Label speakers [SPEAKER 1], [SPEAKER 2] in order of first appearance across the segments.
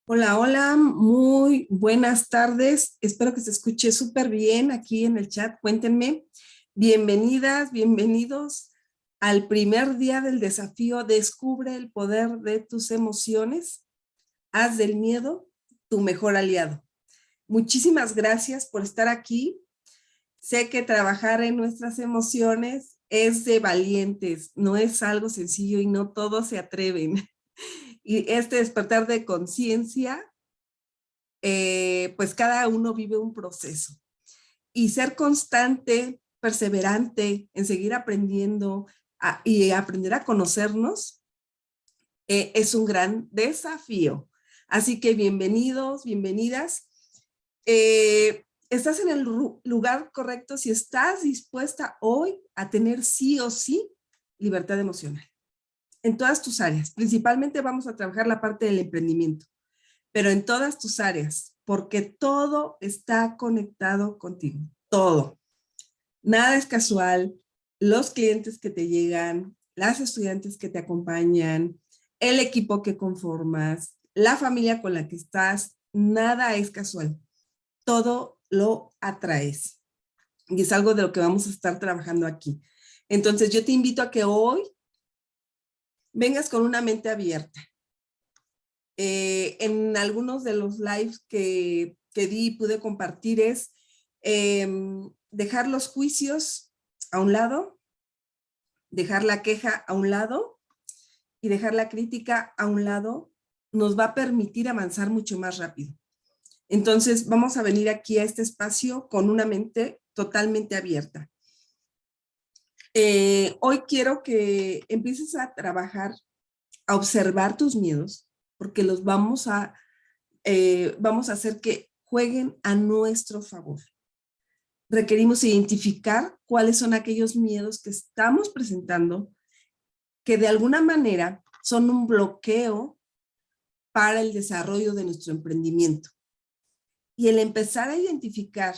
[SPEAKER 1] Hola, hola, muy buenas tardes. Espero que se escuche súper bien aquí en el chat. Cuéntenme. Bienvenidas, bienvenidos al primer día del desafío. Descubre el poder de tus emociones. Haz del miedo tu mejor aliado. Muchísimas gracias por estar aquí. Sé que trabajar en nuestras emociones es de valientes, no es algo sencillo y no todos se atreven. Y este despertar de conciencia pues cada uno vive un proceso. Y ser constante, perseverante en seguir aprendiendo y aprender a conocernos es un gran desafío. Así que bienvenidos, bienvenidas. Estás en el lugar correcto si estás dispuesta hoy a tener sí o sí libertad emocional en todas tus áreas. Principalmente vamos a trabajar la parte del emprendimiento, pero en todas tus áreas, porque todo está conectado contigo, todo. Nada es casual, los clientes que te llegan, las estudiantes que te acompañan, el equipo que conformas, la familia con la que estás, nada es casual, todo lo atraes. Y es algo de lo que vamos a estar trabajando aquí. Entonces yo te invito a que hoy vengas con una mente abierta. En algunos de los lives que di y pude compartir es dejar los juicios a un lado, dejar la queja a un lado y dejar la crítica a un lado nos va a permitir avanzar mucho más rápido. Entonces vamos a venir aquí a este espacio con una mente totalmente abierta. Hoy quiero que empieces a trabajar, a observar tus miedos, porque los vamos a hacer que jueguen a nuestro favor. Requerimos identificar cuáles son aquellos miedos que estamos presentando que de alguna manera son un bloqueo para el desarrollo de nuestro emprendimiento. Y el empezar a identificar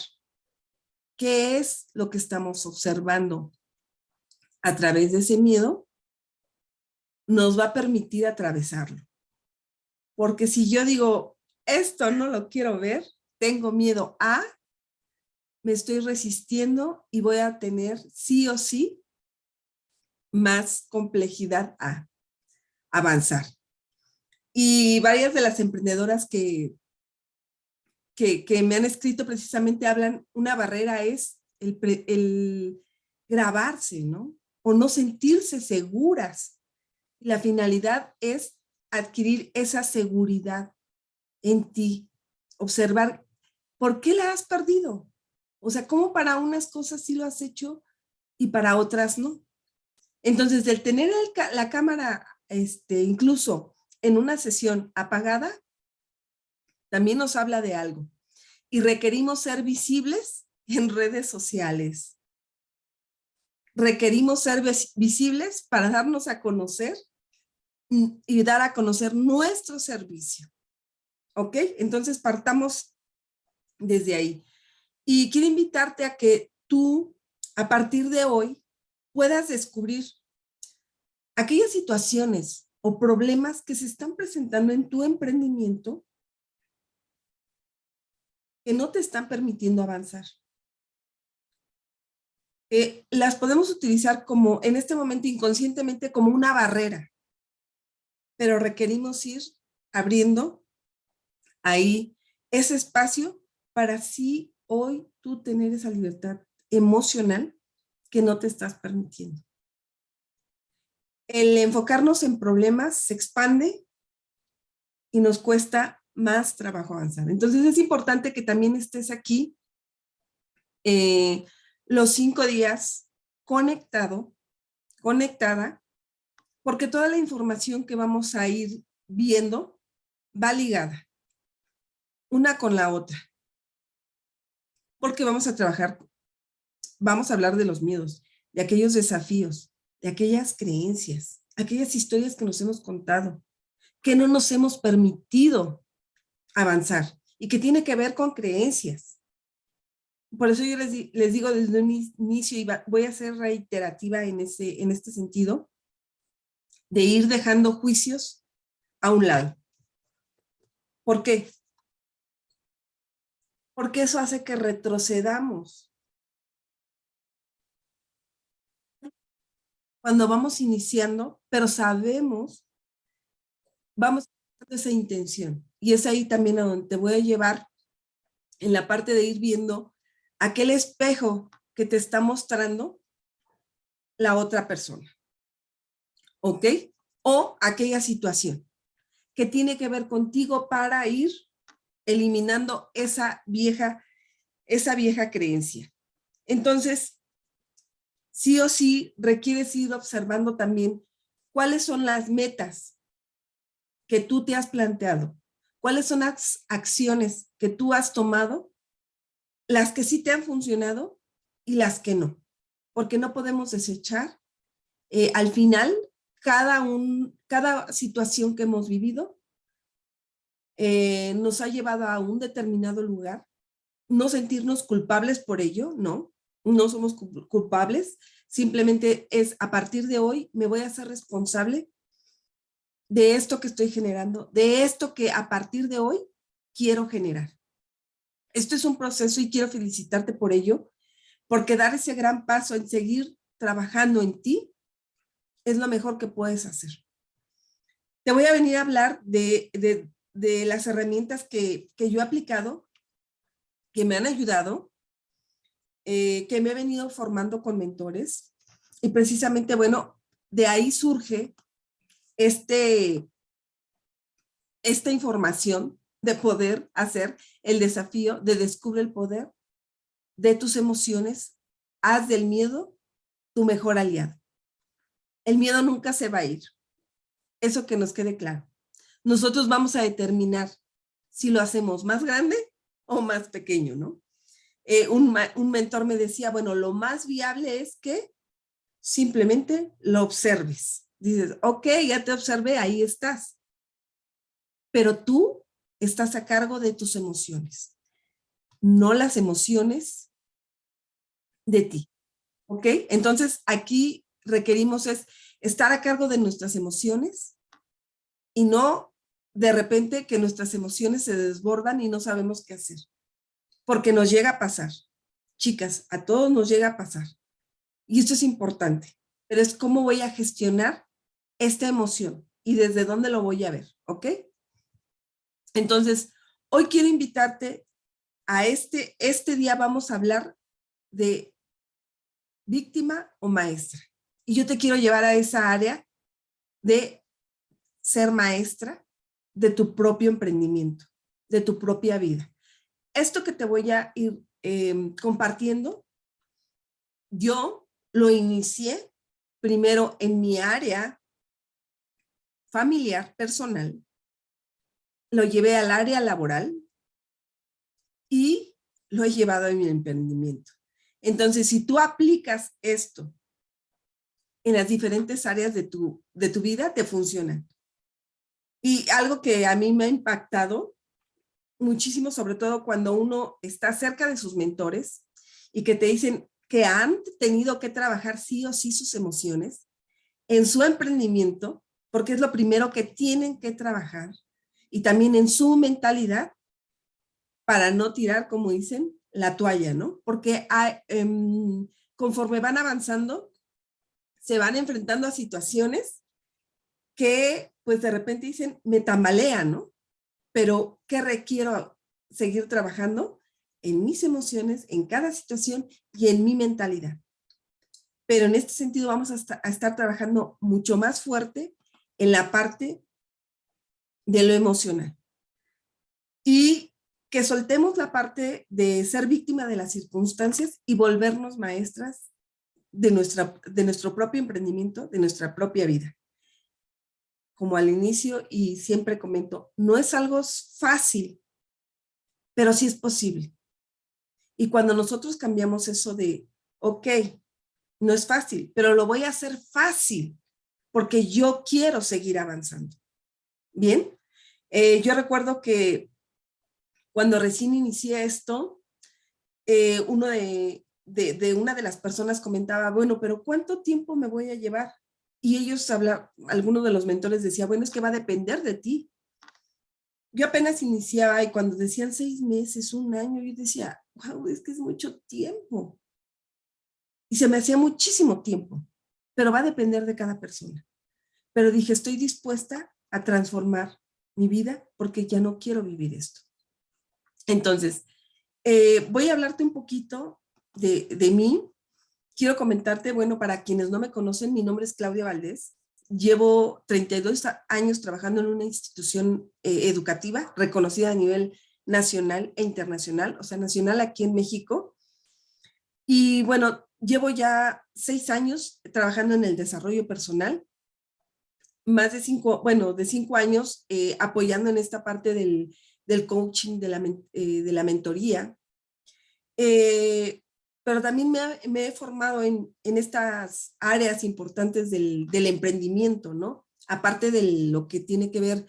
[SPEAKER 1] qué es lo que estamos observando a través de ese miedo nos va a permitir atravesarlo. Porque si yo digo, esto no lo quiero ver, tengo miedo a, me estoy resistiendo y voy a tener sí o sí más complejidad a avanzar. Y varias de las emprendedoras que me han escrito precisamente hablan, una barrera es el grabarse, ¿no? O no sentirse seguras. La finalidad es adquirir esa seguridad en ti, observar por qué la has perdido. O sea, cómo para unas cosas sí lo has hecho y para otras no. Entonces, del tener la cámara, incluso en una sesión apagada, también nos habla de algo. Y requerimos ser visibles en redes sociales. Requerimos ser visibles para darnos a conocer y dar a conocer nuestro servicio. ¿Ok? Entonces, partamos desde ahí. Y quiero invitarte a que tú, a partir de hoy, puedas descubrir aquellas situaciones o problemas que se están presentando en tu emprendimiento que no te están permitiendo avanzar. Las podemos utilizar como, en este momento inconscientemente, como una barrera, pero requerimos ir abriendo ahí ese espacio para así hoy tú tener esa libertad emocional que no te estás permitiendo. El enfocarnos en problemas se expande y nos cuesta más trabajo avanzar. Entonces es importante que también estés aquí los 5 días conectado, conectada, porque toda la información que vamos a ir viendo va ligada una con la otra, porque vamos a trabajar, vamos a hablar de los miedos, de aquellos desafíos, de aquellas creencias, aquellas historias que nos hemos contado, que no nos hemos permitido avanzar y que tiene que ver con creencias. Por eso yo les digo desde un inicio, y voy a ser reiterativa en este sentido, de ir dejando juicios a un lado. ¿Por qué? Porque eso hace que retrocedamos. Cuando vamos iniciando, pero sabemos, vamos con esa intención. Y es ahí también a donde te voy a llevar en la parte de ir viendo aquel espejo que te está mostrando la otra persona, ¿ok? O aquella situación que tiene que ver contigo para ir eliminando esa vieja creencia. Entonces, sí o sí requieres ir observando también cuáles son las metas que tú te has planteado, cuáles son las acciones que tú has tomado, las que sí te han funcionado y las que no, porque no podemos desechar. Al final, cada situación que hemos vivido nos ha llevado a un determinado lugar, no sentirnos culpables por ello, no somos culpables, simplemente es a partir de hoy me voy a hacer responsable de esto que estoy generando, de esto que a partir de hoy quiero generar. Esto es un proceso y quiero felicitarte por ello, porque dar ese gran paso en seguir trabajando en ti es lo mejor que puedes hacer. Te voy a venir a hablar de las herramientas que yo he aplicado, que me han ayudado, que me he venido formando con mentores y precisamente, bueno, de ahí surge esta información de poder hacer el desafío de descubre el poder de tus emociones, haz del miedo tu mejor aliado. El miedo nunca se va a ir, eso que nos quede claro. Nosotros vamos a determinar si lo hacemos más grande o más pequeño, ¿no? Un mentor me decía, bueno, lo más viable es que simplemente lo observes. Dices, ok, ya te observé, ahí estás. Pero tú estás a cargo de tus emociones, no las emociones de ti. ¿Ok? Entonces, aquí requerimos es estar a cargo de nuestras emociones y no de repente que nuestras emociones se desbordan y no sabemos qué hacer. Porque nos llega a pasar. Chicas, a todos nos llega a pasar. Y esto es importante. Pero es cómo voy a gestionar esta emoción y desde dónde lo voy a ver. ¿Ok? Entonces, hoy quiero invitarte a este día vamos a hablar de víctima o maestra. Y yo te quiero llevar a esa área de ser maestra de tu propio emprendimiento, de tu propia vida. Esto que te voy a ir compartiendo, yo lo inicié primero en mi área familiar, personal, lo llevé al área laboral y lo he llevado a mi emprendimiento. Entonces, si tú aplicas esto en las diferentes áreas de tu vida, te funcionan. Y algo que a mí me ha impactado muchísimo, sobre todo cuando uno está cerca de sus mentores y que te dicen que han tenido que trabajar sí o sí sus emociones en su emprendimiento, porque es lo primero que tienen que trabajar, y también en su mentalidad para no tirar, como dicen, la toalla, ¿no? Porque conforme van avanzando, se van enfrentando a situaciones que pues de repente dicen, me tambalean, ¿no? Pero ¿qué requiero seguir trabajando? En mis emociones, en cada situación y en mi mentalidad. Pero en este sentido vamos a estar trabajando mucho más fuerte en la parte de lo emocional. Y que soltemos la parte de ser víctima de las circunstancias y volvernos maestras de nuestro propio emprendimiento, de nuestra propia vida. Como al inicio y siempre comento, no es algo fácil, pero sí es posible. Y cuando nosotros cambiamos eso de, ok, no es fácil, pero lo voy a hacer fácil porque yo quiero seguir avanzando. Bien, yo recuerdo que cuando recién inicié esto, uno de una de las personas comentaba, bueno, pero ¿cuánto tiempo me voy a llevar? Y ellos algunos de los mentores decía, bueno, es que va a depender de ti. yo apenas iniciaba y cuando decían 6 meses, un año, yo decía, wow, es que es mucho tiempo. Y se me hacía muchísimo tiempo, pero va a depender de cada persona. Pero dije, estoy dispuesta a transformar mi vida porque ya no quiero vivir esto. Entonces, voy a hablarte un poquito de mí. Quiero comentarte, bueno, para quienes no me conocen, mi nombre es Claudia Valdés. Llevo 32 años trabajando en una institución educativa reconocida a nivel nacional e internacional, o sea, nacional aquí en México. Y bueno, llevo ya 6 años trabajando en el desarrollo personal, más de 5 años apoyando en esta parte del coaching, de la mentoría. Eh, pero también me he formado en estas áreas importantes del emprendimiento, ¿no? Aparte de lo que tiene que ver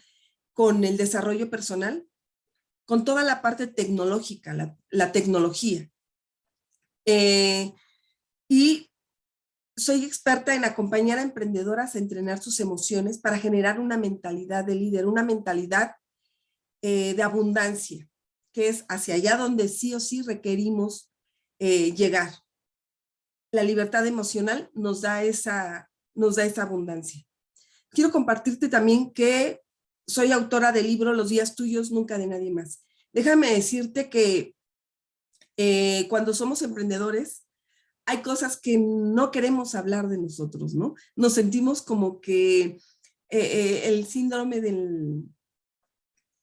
[SPEAKER 1] con el desarrollo personal, con toda la parte tecnológica, la tecnología. Eh, y soy experta en acompañar a emprendedoras a entrenar sus emociones para generar una mentalidad de líder, una mentalidad de abundancia, que es hacia allá donde sí o sí requerimos llegar. La libertad emocional nos da esa abundancia. Quiero compartirte también que soy autora del libro Los días tuyos, nunca de nadie más. Déjame decirte que cuando somos emprendedores, hay cosas que no queremos hablar de nosotros, ¿no? Nos sentimos como que el síndrome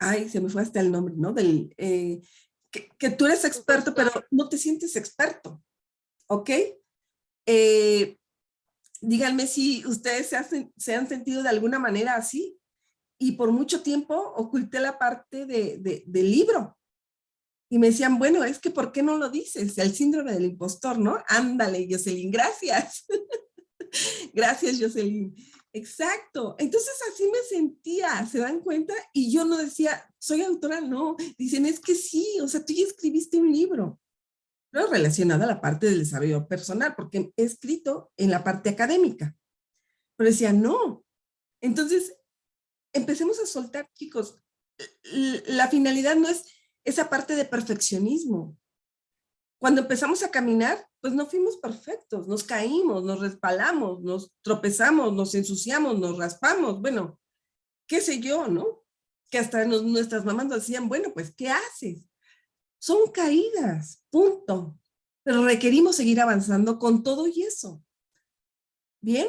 [SPEAKER 1] ay, se me fue hasta el nombre, ¿no? Que tú eres experto, pero no te sientes experto, ¿ok? Eh, díganme si ustedes se han sentido de alguna manera así. Y por mucho tiempo oculté la parte del libro. Y me decían, bueno, es que ¿por qué no lo dices? El síndrome del impostor, ¿no? Ándale, Jocelyn, gracias. Gracias, Jocelyn. Exacto. Entonces así me sentía, ¿se dan cuenta? Y yo no decía, soy autora, no. Dicen, es que sí, o sea, tú ya escribiste un libro, pero relacionado a la parte del desarrollo personal, porque he escrito en la parte académica. Pero decía, no. Entonces, empecemos a soltar, chicos. La finalidad no es esa parte de perfeccionismo. Cuando empezamos a caminar, pues no fuimos perfectos, nos caímos, nos resbalamos, nos tropezamos, nos ensuciamos, nos raspamos, bueno, qué sé yo, ¿no? Que hasta nuestras mamás nos decían, bueno, pues, ¿qué haces? Son caídas, punto. Pero requerimos seguir avanzando con todo y eso. Bien,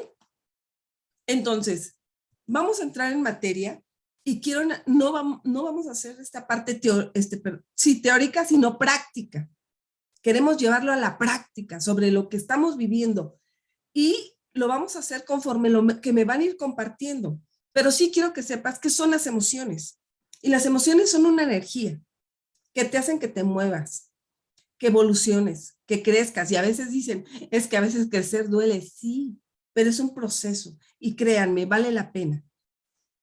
[SPEAKER 1] entonces, vamos a entrar en materia y no vamos a hacer esta parte teórica, sino práctica. Queremos llevarlo a la práctica sobre lo que estamos viviendo y lo vamos a hacer conforme lo que me van a ir compartiendo. Pero sí quiero que sepas qué son las emociones. Y las emociones son una energía que te hacen que te muevas, que evoluciones, que crezcas. Y a veces dicen, es que a veces crecer duele. Sí, pero es un proceso. Y créanme, vale la pena.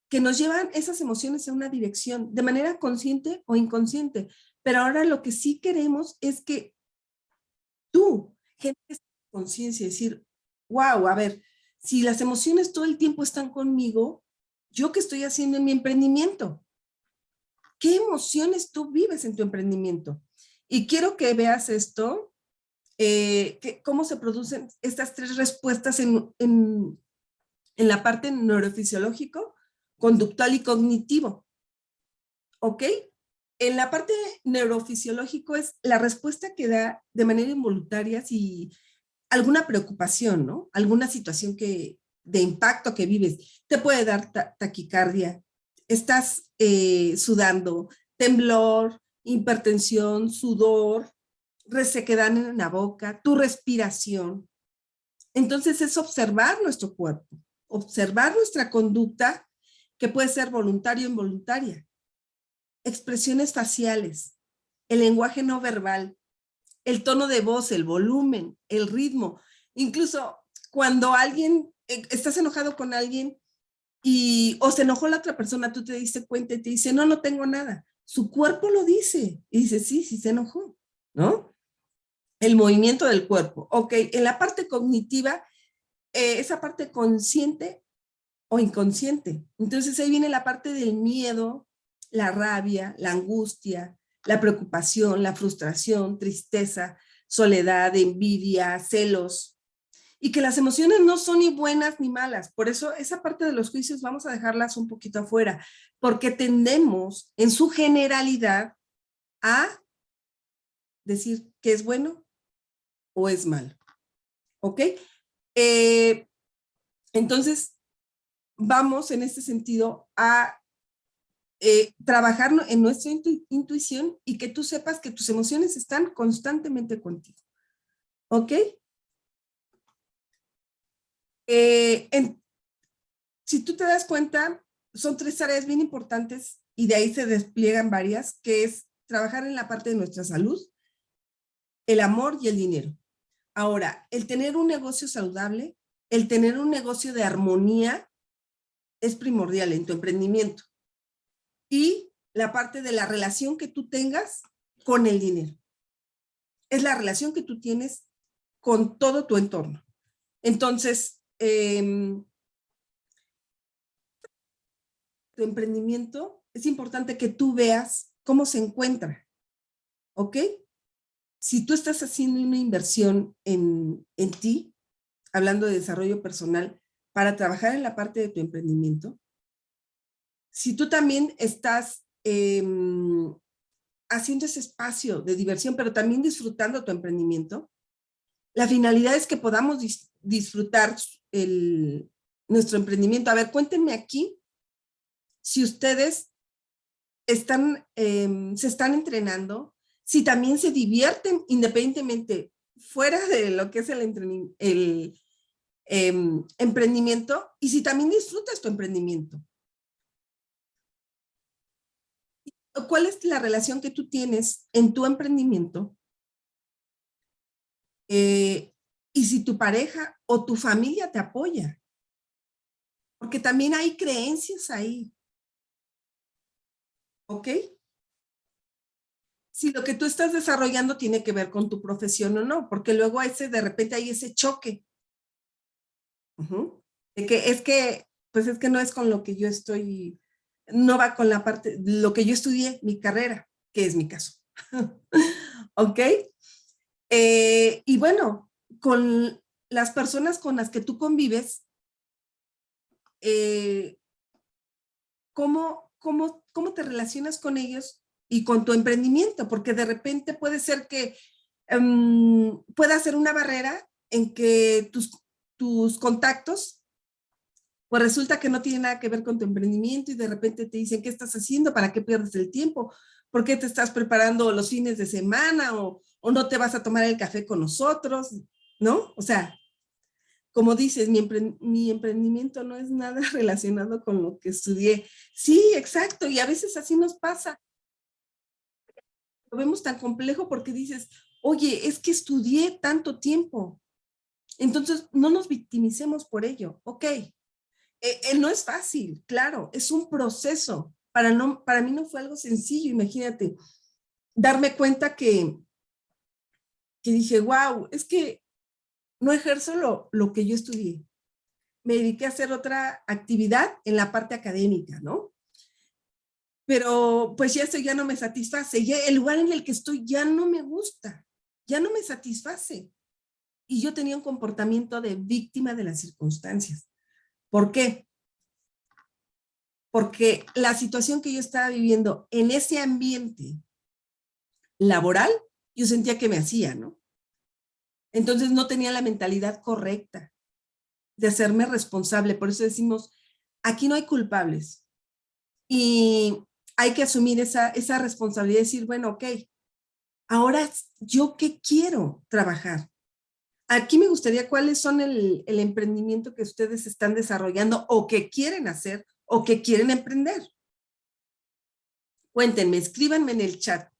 [SPEAKER 1] Que nos llevan esas emociones a una dirección, de manera consciente o inconsciente. Pero ahora lo que sí queremos es que tú generes conciencia, decir, wow, a ver, si las emociones todo el tiempo están conmigo, ¿yo qué estoy haciendo en mi emprendimiento? ¿Qué emociones tú vives en tu emprendimiento? Y quiero que veas esto, cómo se producen estas tres respuestas en la parte neurofisiológico, conductual y cognitivo. ¿Ok? En la parte neurofisiológico es la respuesta que da de manera involuntaria si alguna preocupación, ¿no? Alguna situación de impacto que vives. Te puede dar taquicardia, estás sudando, temblor, hipertensión, sudor, resequedad en la boca, tu respiración. Entonces es observar nuestro cuerpo, observar nuestra conducta que puede ser voluntaria o involuntaria, expresiones faciales, el lenguaje no verbal, el tono de voz, el volumen, el ritmo. Incluso cuando estás enojado con alguien o se enojó la otra persona, tú te diste cuenta y te dice, no, no tengo nada. Su cuerpo lo dice y dice, sí, sí se enojó, ¿no? El movimiento del cuerpo. Ok, en la parte cognitiva, esa parte consciente o inconsciente. Entonces ahí viene la parte del miedo, la rabia, la angustia, la preocupación, la frustración, tristeza, soledad, envidia, celos, y que las emociones no son ni buenas ni malas. Por eso esa parte de los juicios vamos a dejarlas un poquito afuera, porque tendemos en su generalidad a decir que es bueno o es malo. ¿Ok? Eh, entonces, vamos en este sentido a trabajar en nuestra intuición y que tú sepas que tus emociones están constantemente contigo. ¿Ok? Si tú te das cuenta, son 3 áreas bien importantes y de ahí se despliegan varias, que es trabajar en la parte de nuestra salud, el amor y el dinero. Ahora, el tener un negocio saludable, el tener un negocio de armonía es primordial en tu emprendimiento. Y la parte de la relación que tú tengas con el dinero. Es la relación que tú tienes con todo tu entorno. Entonces, tu emprendimiento, es importante que tú veas cómo se encuentra, ¿ok? Si tú estás haciendo una inversión en ti, hablando de desarrollo personal, para trabajar en la parte de tu emprendimiento, si tú también estás haciendo ese espacio de diversión, pero también disfrutando tu emprendimiento, la finalidad es que podamos disfrutar nuestro emprendimiento. A ver, cuéntenme aquí si ustedes se están entrenando, si también se divierten independientemente fuera de lo que es el emprendimiento y si también disfrutas tu emprendimiento. ¿Cuál es la relación que tú tienes en tu emprendimiento? Y si tu pareja o tu familia te apoya, porque también hay creencias ahí, ¿ok? Si lo que tú estás desarrollando tiene que ver con tu profesión o no, porque luego de repente hay ese choque. De que pues es que no es con lo que yo estoy, no va con la parte, lo que yo estudié, mi carrera, que es mi caso. ¿Ok? Y bueno, con las personas con las que tú convives, ¿cómo te relacionas con ellos y con tu emprendimiento? Porque de repente puede ser que pueda ser una barrera en que tus contactos, pues resulta que no tiene nada que ver con tu emprendimiento y de repente te dicen, ¿qué estás haciendo? ¿Para qué pierdes el tiempo? ¿Por qué te estás preparando los fines de semana? ¿O no te vas a tomar el café con nosotros? ¿No? O sea, como dices, mi emprendimiento no es nada relacionado con lo que estudié. Sí, exacto, y a veces así nos pasa. Lo vemos tan complejo porque dices, oye, es que estudié tanto tiempo. Entonces, no nos victimicemos por ello. Ok, no es fácil, claro, es un proceso. Para mí no fue algo sencillo, imagínate, darme cuenta que dije, wow, es que no ejerzo lo que yo estudié. Me dediqué a hacer otra actividad en la parte académica, ¿no? Pero pues ya eso ya no me satisface, ya el lugar en el que estoy ya no me gusta, ya no me satisface. Y yo tenía un comportamiento de víctima de las circunstancias. ¿Por qué? Porque la situación que yo estaba viviendo en ese ambiente laboral, yo sentía que me hacía, ¿no? Entonces no tenía la mentalidad correcta de hacerme responsable. Por eso decimos, aquí no hay culpables. Y hay que asumir esa responsabilidad y decir, bueno, ok, ahora yo qué quiero trabajar. Aquí me gustaría cuáles son el emprendimiento que ustedes están desarrollando o que quieren hacer o que quieren emprender. Cuéntenme, escríbanme en el chat.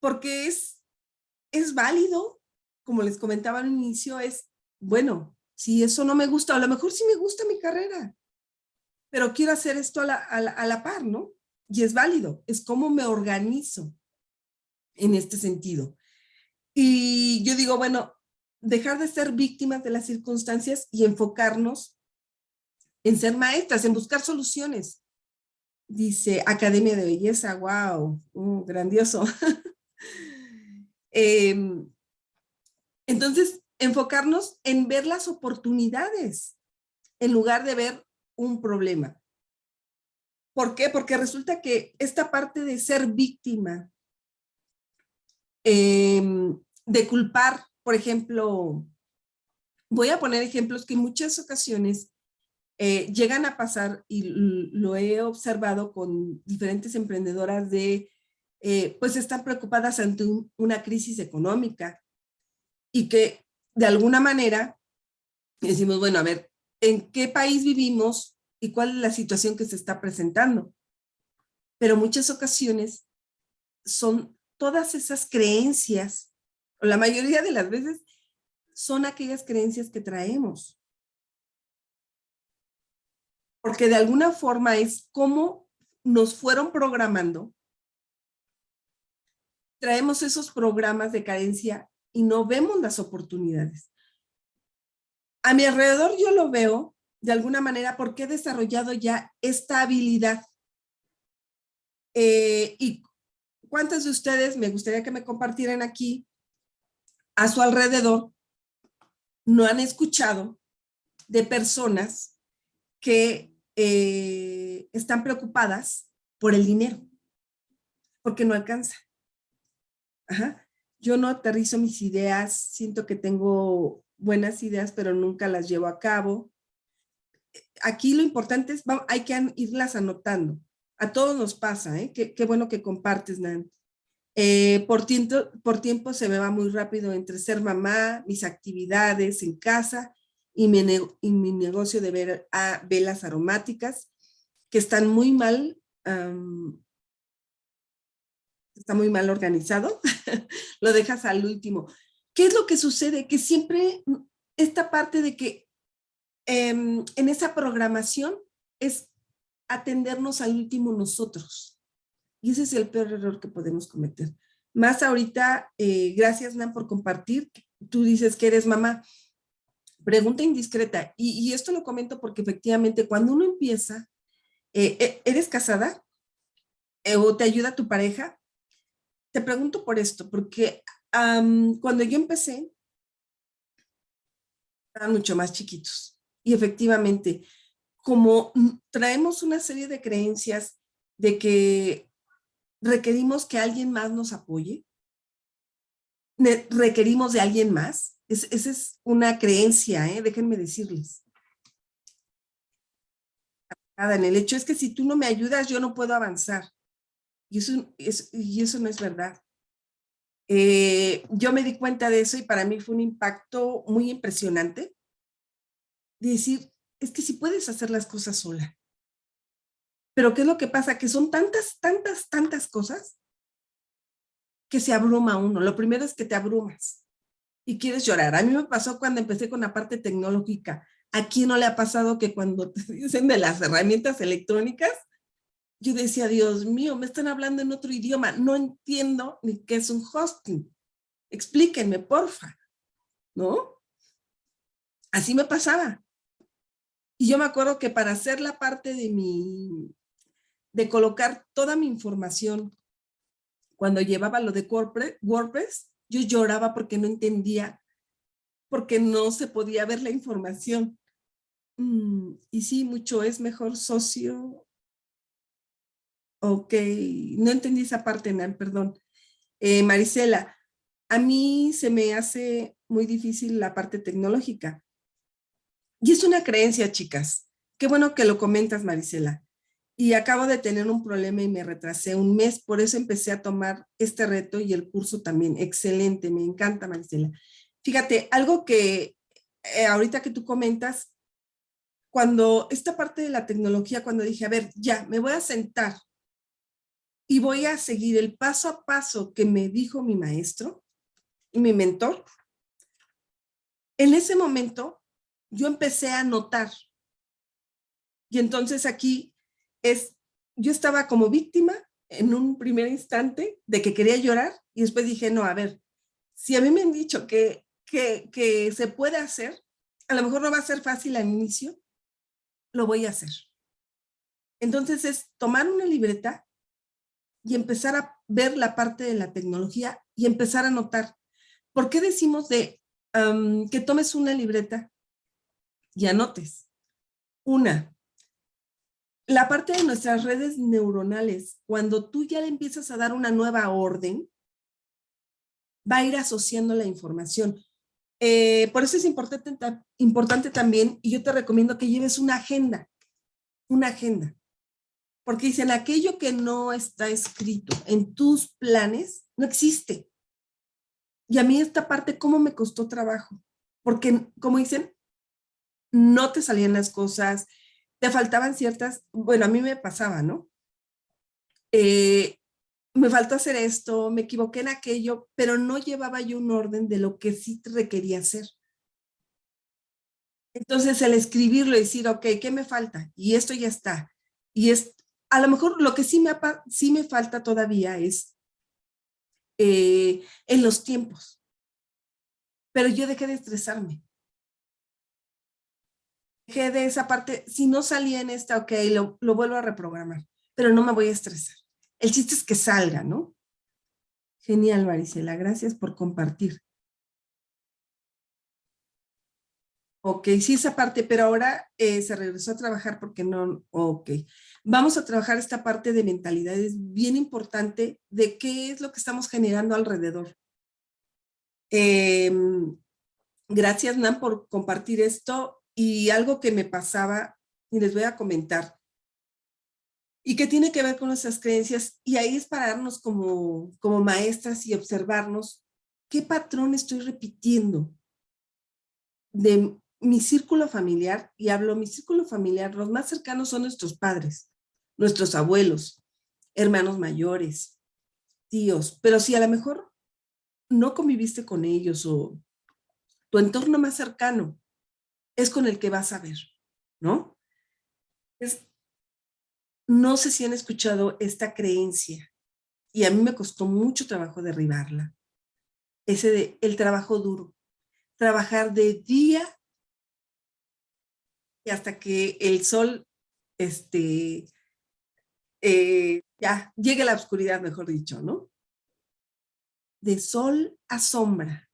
[SPEAKER 1] Porque es válido, como les comentaba al inicio, bueno, si eso no me gusta, a lo mejor sí me gusta mi carrera, pero quiero hacer esto a la par, ¿no? Y es válido, es cómo me organizo en este sentido. Y yo digo, bueno, dejar de ser víctimas de las circunstancias y enfocarnos en ser maestras, en buscar soluciones. Dice Academia de Belleza, wow, grandioso. Em, entonces, enfocarnos en ver las oportunidades en lugar de ver un problema. ¿Por qué? Porque resulta que esta parte de ser víctima, de culpar, por ejemplo, voy a poner ejemplos que en muchas ocasiones llegan a pasar y lo he observado con diferentes emprendedoras pues están preocupadas ante una crisis económica y que de alguna manera decimos, bueno, a ver, ¿en qué país vivimos y cuál es la situación que se está presentando? Pero muchas ocasiones son todas esas creencias, o la mayoría de las veces son aquellas creencias que traemos. Porque de alguna forma es como nos fueron programando, traemos esos programas de carencia y no vemos las oportunidades. A mi alrededor yo lo veo de alguna manera porque he desarrollado ya esta habilidad. ¿Y cuántos de ustedes, me gustaría que me compartieran aquí, a su alrededor, no han escuchado de personas que están preocupadas por el dinero, porque no alcanza? Ajá. Yo no aterrizo mis ideas, siento que tengo buenas ideas, pero nunca las llevo a cabo. Aquí lo importante es, hay que irlas anotando. A todos nos pasa, ¿eh? Qué bueno que compartes, Nan. Por tiempo se me va muy rápido entre ser mamá, mis actividades en casa y mi negocio de velas aromáticas, que están muy mal, está muy mal organizado. Lo dejas al último. ¿Qué es lo que sucede? Que siempre esta parte de que en esa programación es atendernos al último nosotros. Y ese es el peor error que podemos cometer. Más ahorita, gracias, Nan, por compartir. Tú dices que eres mamá. Pregunta indiscreta. Y esto lo comento porque efectivamente cuando uno empieza, ¿eres casada? ¿O te ayuda tu pareja? Te pregunto por esto, porque cuando yo empecé, eran mucho más chiquitos. Y efectivamente, como traemos una serie de creencias de que requerimos que alguien más nos apoye, requerimos de alguien más, esa es una creencia, déjenme decirles. Nada, en el hecho es que si tú no me ayudas, yo no puedo avanzar. Y eso no es verdad. Yo me di cuenta de eso y para mí fue un impacto muy impresionante de decir, es que sí puedes hacer las cosas sola. Pero ¿qué es lo que pasa? Que son tantas, tantas, tantas cosas que se abruma uno. Lo primero es que te abrumas y quieres llorar. A mí me pasó cuando empecé con la parte tecnológica. ¿A quién no le ha pasado que cuando te dicen de las herramientas electrónicas, yo decía, Dios mío, me están hablando en otro idioma, no entiendo ni qué es un hosting? Explíquenme, porfa, ¿no? Así me pasaba. Y yo me acuerdo que para hacer la parte de colocar toda mi información, cuando llevaba lo de WordPress, yo lloraba porque no entendía, porque no se podía ver la información. Y sí, mucho es mejor socio. Ok, no entendí esa parte, Nan, perdón. Marisela, a mí se me hace muy difícil la parte tecnológica. Y es una creencia, chicas. Qué bueno que lo comentas, Marisela. Y acabo de tener un problema y me retrasé un mes, por eso empecé a tomar este reto y el curso también. Excelente, me encanta, Marisela. Fíjate, algo que ahorita que tú comentas, cuando esta parte de la tecnología, cuando dije, a ver, ya, me voy a sentar y voy a seguir el paso a paso que me dijo mi maestro y mi mentor, en ese momento yo empecé a notar. Y entonces aquí yo estaba como víctima en un primer instante de que quería llorar y después dije, no, a ver, si a mí me han dicho que se puede hacer, a lo mejor no va a ser fácil al inicio, lo voy a hacer. Entonces es tomar una libreta y empezar a ver la parte de la tecnología y empezar a notar. ¿Por qué decimos que tomes una libreta y anotes? Una, la parte de nuestras redes neuronales, cuando tú ya le empiezas a dar una nueva orden, va a ir asociando la información. Por eso es importante también, y yo te recomiendo que lleves una agenda, porque dicen, aquello que no está escrito en tus planes, no existe. Y a mí esta parte, ¿cómo me costó trabajo? Porque, como dicen, no te salían las cosas, te faltaban ciertas, bueno, a mí me pasaba, ¿no? Eh, Me faltó hacer esto, me equivoqué en aquello, pero no llevaba yo un orden de lo que sí requería hacer. Entonces, el escribirlo y decir, ok, ¿qué me falta? Y esto ya está. Y es, a lo mejor lo que sí me falta todavía es en los tiempos, pero yo dejé de estresarme. Dejé de esa parte, si no salía en esta, ok, lo vuelvo a reprogramar, pero no me voy a estresar. El chiste es que salga, ¿no? Genial, Marisela, gracias por compartir. Ok, sí, esa parte, pero ahora se regresó a trabajar porque no, ok. Vamos a trabajar esta parte de mentalidad, es bien importante de qué es lo que estamos generando alrededor. Eh, Gracias, Nan, por compartir esto y algo que me pasaba y les voy a comentar y que tiene que ver con nuestras creencias y ahí es pararnos como maestras y observarnos qué patrón estoy repitiendo de mi círculo familiar, y hablo mi círculo familiar, los más cercanos son nuestros padres, nuestros abuelos, hermanos mayores, tíos, pero si a lo mejor no conviviste con ellos o tu entorno más cercano es con el que vas a ver, ¿no? Es, no sé si han escuchado esta creencia y a mí me costó mucho trabajo derribarla, ese de el trabajo duro, trabajar de día y hasta que el sol, este, ya, llegue la oscuridad, mejor dicho, ¿no? De sol a sombra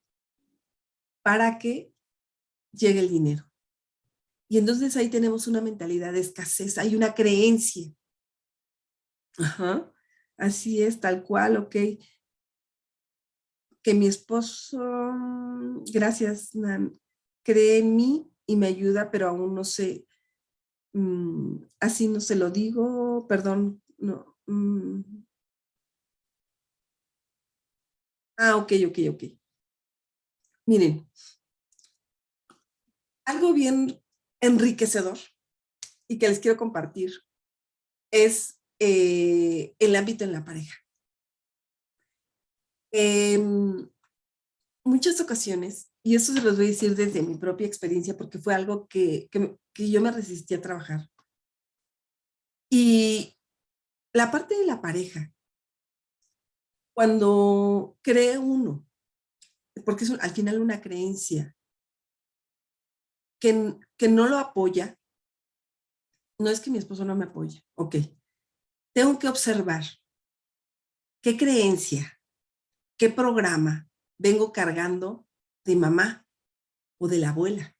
[SPEAKER 1] para que llegue el dinero. Y entonces ahí tenemos una mentalidad de escasez, hay una creencia. Ajá, así es, tal cual, ok. Que mi esposo, gracias, Nan, cree en mí y me ayuda, pero aún no sé, así no se lo digo, perdón, no. Ok. Miren, algo bien enriquecedor y que les quiero compartir es el ámbito en la pareja. En muchas ocasiones, y eso se los voy a decir desde mi propia experiencia, porque fue algo que yo me resistí a trabajar. Y la parte de la pareja, cuando cree uno, porque es al final una creencia, que no lo apoya, no es que mi esposo no me apoye, ok, tengo que observar qué creencia, qué programa vengo cargando de mamá o de la abuela,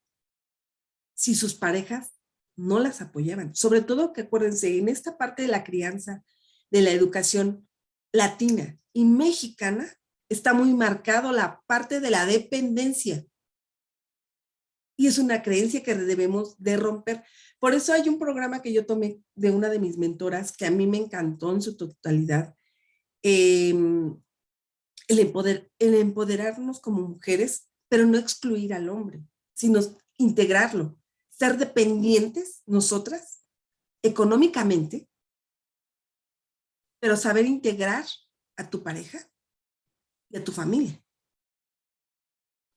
[SPEAKER 1] si sus parejas no las apoyaban. Sobre todo que acuérdense, en esta parte de la crianza, de la educación latina y mexicana, está muy marcado la parte de la dependencia. Y es una creencia que debemos de romper. Por eso hay un programa que yo tomé de una de mis mentoras que a mí me encantó en su totalidad. Eh, el empoderarnos como mujeres, pero no excluir al hombre, sino integrarlo, ser dependientes nosotras económicamente, pero saber integrar a tu pareja y a tu familia.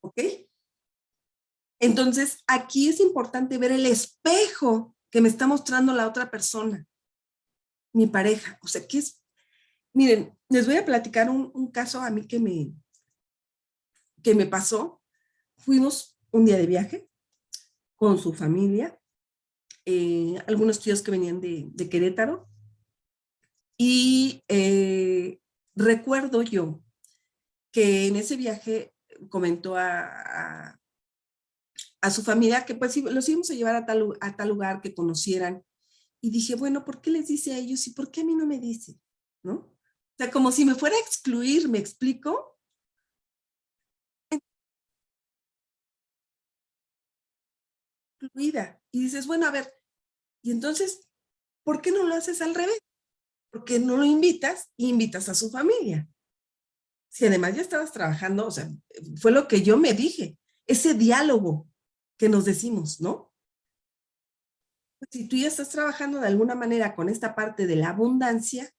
[SPEAKER 1] ¿Ok? Entonces, aquí es importante ver el espejo que me está mostrando la otra persona, mi pareja. O sea, ¿qué es? Miren, les voy a platicar un caso a mí que me pasó. Fuimos un día de viaje con su familia algunos tíos que venían de Querétaro. Y recuerdo yo que en ese viaje comentó a su familia que pues los íbamos a llevar a tal lugar que conocieran. Y dije, bueno, ¿por qué les dice a ellos y por qué a mí no me dice? ¿No? O sea, como si me fuera a excluir, ¿me explico? Excluida. Y dices, bueno, a ver, y entonces, ¿por qué no lo haces al revés? ¿Por qué no lo invitas y invitas a su familia? Si además ya estabas trabajando, o sea, fue lo que yo me dije, ese diálogo que nos decimos, ¿no? Si tú ya estás trabajando de alguna manera con esta parte de la abundancia,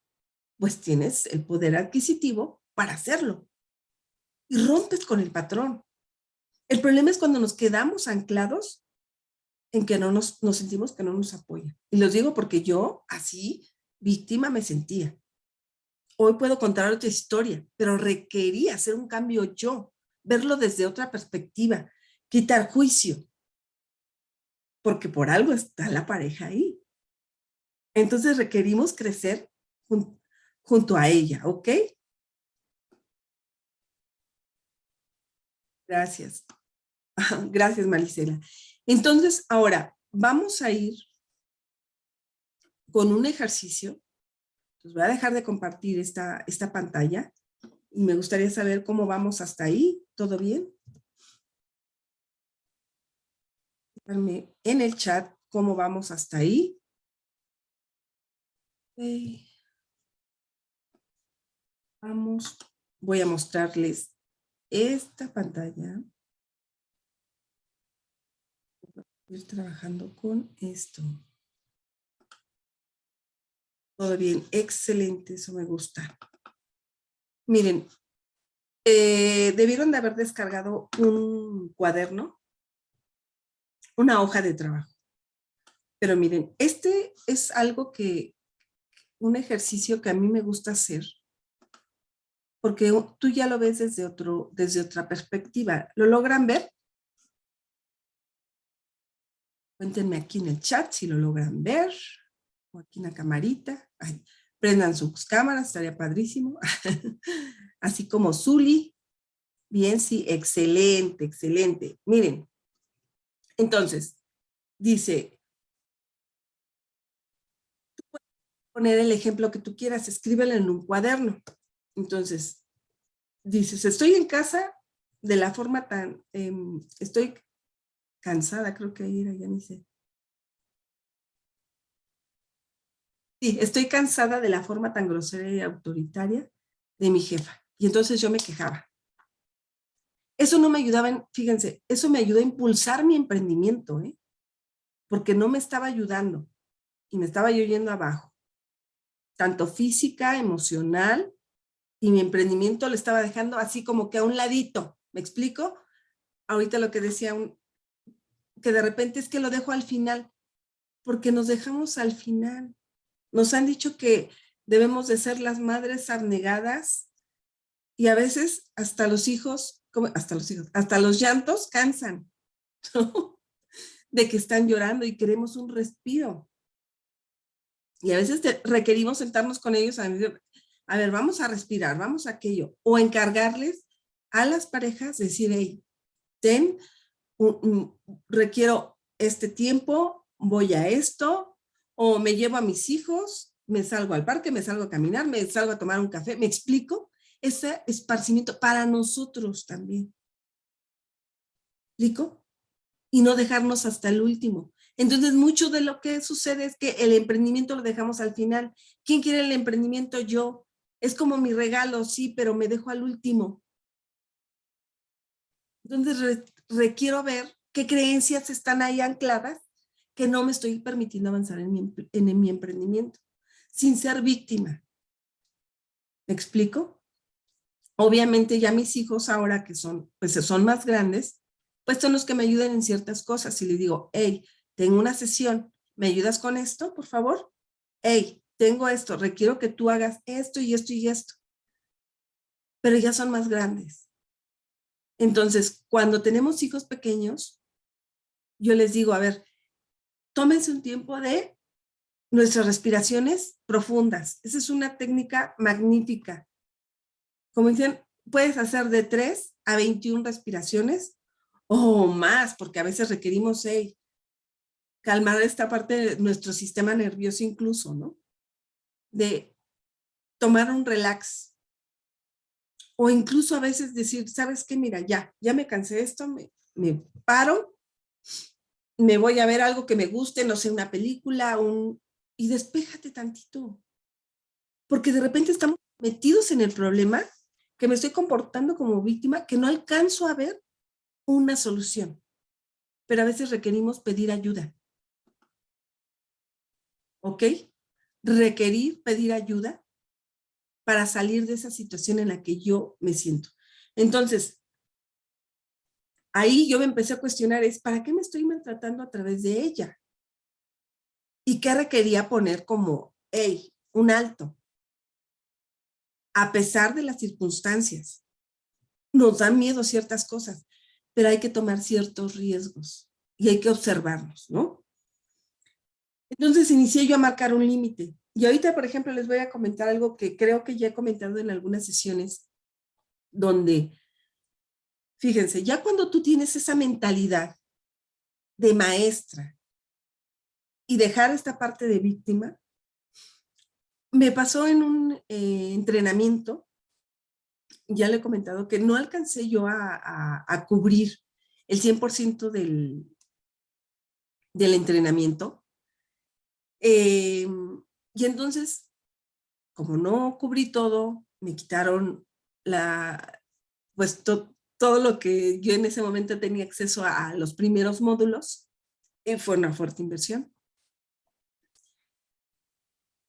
[SPEAKER 1] pues tienes el poder adquisitivo para hacerlo y rompes con el patrón. El problema es cuando nos quedamos anclados en que no nos sentimos que no nos apoyan. Y los digo porque yo así, víctima, me sentía. Hoy puedo contar otra historia, pero requería hacer un cambio yo, verlo desde otra perspectiva, quitar juicio, porque por algo está la pareja ahí. Entonces requerimos crecer junto a ella, ¿ok? Gracias. Gracias, Marisela. Entonces, ahora vamos a ir con un ejercicio. Les voy a dejar de compartir esta pantalla y me gustaría saber cómo vamos hasta ahí. ¿Todo bien? Díganme en el chat cómo vamos hasta ahí. Okay. Vamos, voy a mostrarles esta pantalla. Voy a ir trabajando con esto. Todo bien, excelente, eso me gusta. Miren, debieron de haber descargado un cuaderno, una hoja de trabajo. Pero miren, este es algo un ejercicio que a mí me gusta hacer, porque tú ya lo ves desde otra perspectiva. ¿Lo logran ver? Cuéntenme aquí en el chat si lo logran ver, o aquí en la camarita. Ay, prendan sus cámaras, estaría padrísimo. Así como Zuli. Bien, sí, excelente, excelente. Miren, entonces, dice, poner el ejemplo que tú quieras, escríbelo en un cuaderno. Entonces, dices, estoy en casa de la forma estoy cansada, creo que era, ya ni sé. Sí, estoy cansada de la forma tan grosera y autoritaria de mi jefa. Y entonces yo me quejaba. Eso no me ayudaba, fíjense, eso me ayudó a impulsar mi emprendimiento, ¿eh? Porque no me estaba ayudando y me estaba yo yendo abajo, tanto física, emocional, y mi emprendimiento lo estaba dejando así como que a un ladito. ¿Me explico? Ahorita lo que decía, que de repente es que lo dejo al final, porque nos dejamos al final. Nos han dicho que debemos de ser las madres abnegadas y a veces hasta los hijos, hasta los llantos cansan, ¿no? De que están llorando y queremos un respiro. Y a veces requerimos sentarnos con ellos a ver, vamos a respirar, vamos a aquello. O encargarles a las parejas, decir, hey, ten, requiero este tiempo, voy a esto, o me llevo a mis hijos, me salgo al parque, me salgo a caminar, me salgo a tomar un café, ¿me explico? Ese esparcimiento para nosotros también. ¿Me explico? Y no dejarnos hasta el último. Entonces, mucho de lo que sucede es que el emprendimiento lo dejamos al final. ¿Quién quiere el emprendimiento? Yo. Es como mi regalo, sí, pero me dejo al último. Entonces, requiero ver qué creencias están ahí ancladas que no me estoy permitiendo avanzar en mi emprendimiento, sin ser víctima. ¿Me explico? Obviamente ya mis hijos ahora que pues son más grandes, pues son los que me ayudan en ciertas cosas. Y les digo, hey, tengo una sesión, ¿me ayudas con esto, por favor? Hey, tengo esto, requiero que tú hagas esto y esto y esto. Pero ya son más grandes. Entonces, cuando tenemos hijos pequeños, yo les digo, a ver, tómense un tiempo de nuestras respiraciones profundas. Esa es una técnica magnífica. Como dicen, puedes hacer de 3 a 21 respiraciones o más, porque a veces requerimos calmar esta parte de nuestro sistema nervioso incluso, ¿no? De tomar un relax. O incluso a veces decir, ¿sabes qué? Mira, ya me cansé de esto, me paro, me voy a ver algo que me guste, no sé, una película, y despéjate tantito. Porque de repente estamos metidos en el problema, que me estoy comportando como víctima, que no alcanzo a ver una solución. Pero a veces requerimos pedir ayuda. ¿Ok? Requerir pedir ayuda para salir de esa situación en la que yo me siento. Entonces, ahí yo me empecé a cuestionar, ¿para qué me estoy maltratando a través de ella? ¿Y qué requería poner como, un alto? A pesar de las circunstancias, nos dan miedo ciertas cosas, pero hay que tomar ciertos riesgos y hay que observarlos, ¿no? Entonces inicié yo a marcar un límite. Y ahorita, por ejemplo, les voy a comentar algo que creo que ya he comentado en algunas sesiones, donde, fíjense, ya cuando tú tienes esa mentalidad de maestra y dejar esta parte de víctima, me pasó en un entrenamiento, ya le he comentado que no alcancé yo a cubrir el 100% del entrenamiento. Y entonces, como no cubrí todo, me quitaron pues todo lo que yo en ese momento tenía acceso a los primeros módulos. Fue una fuerte inversión.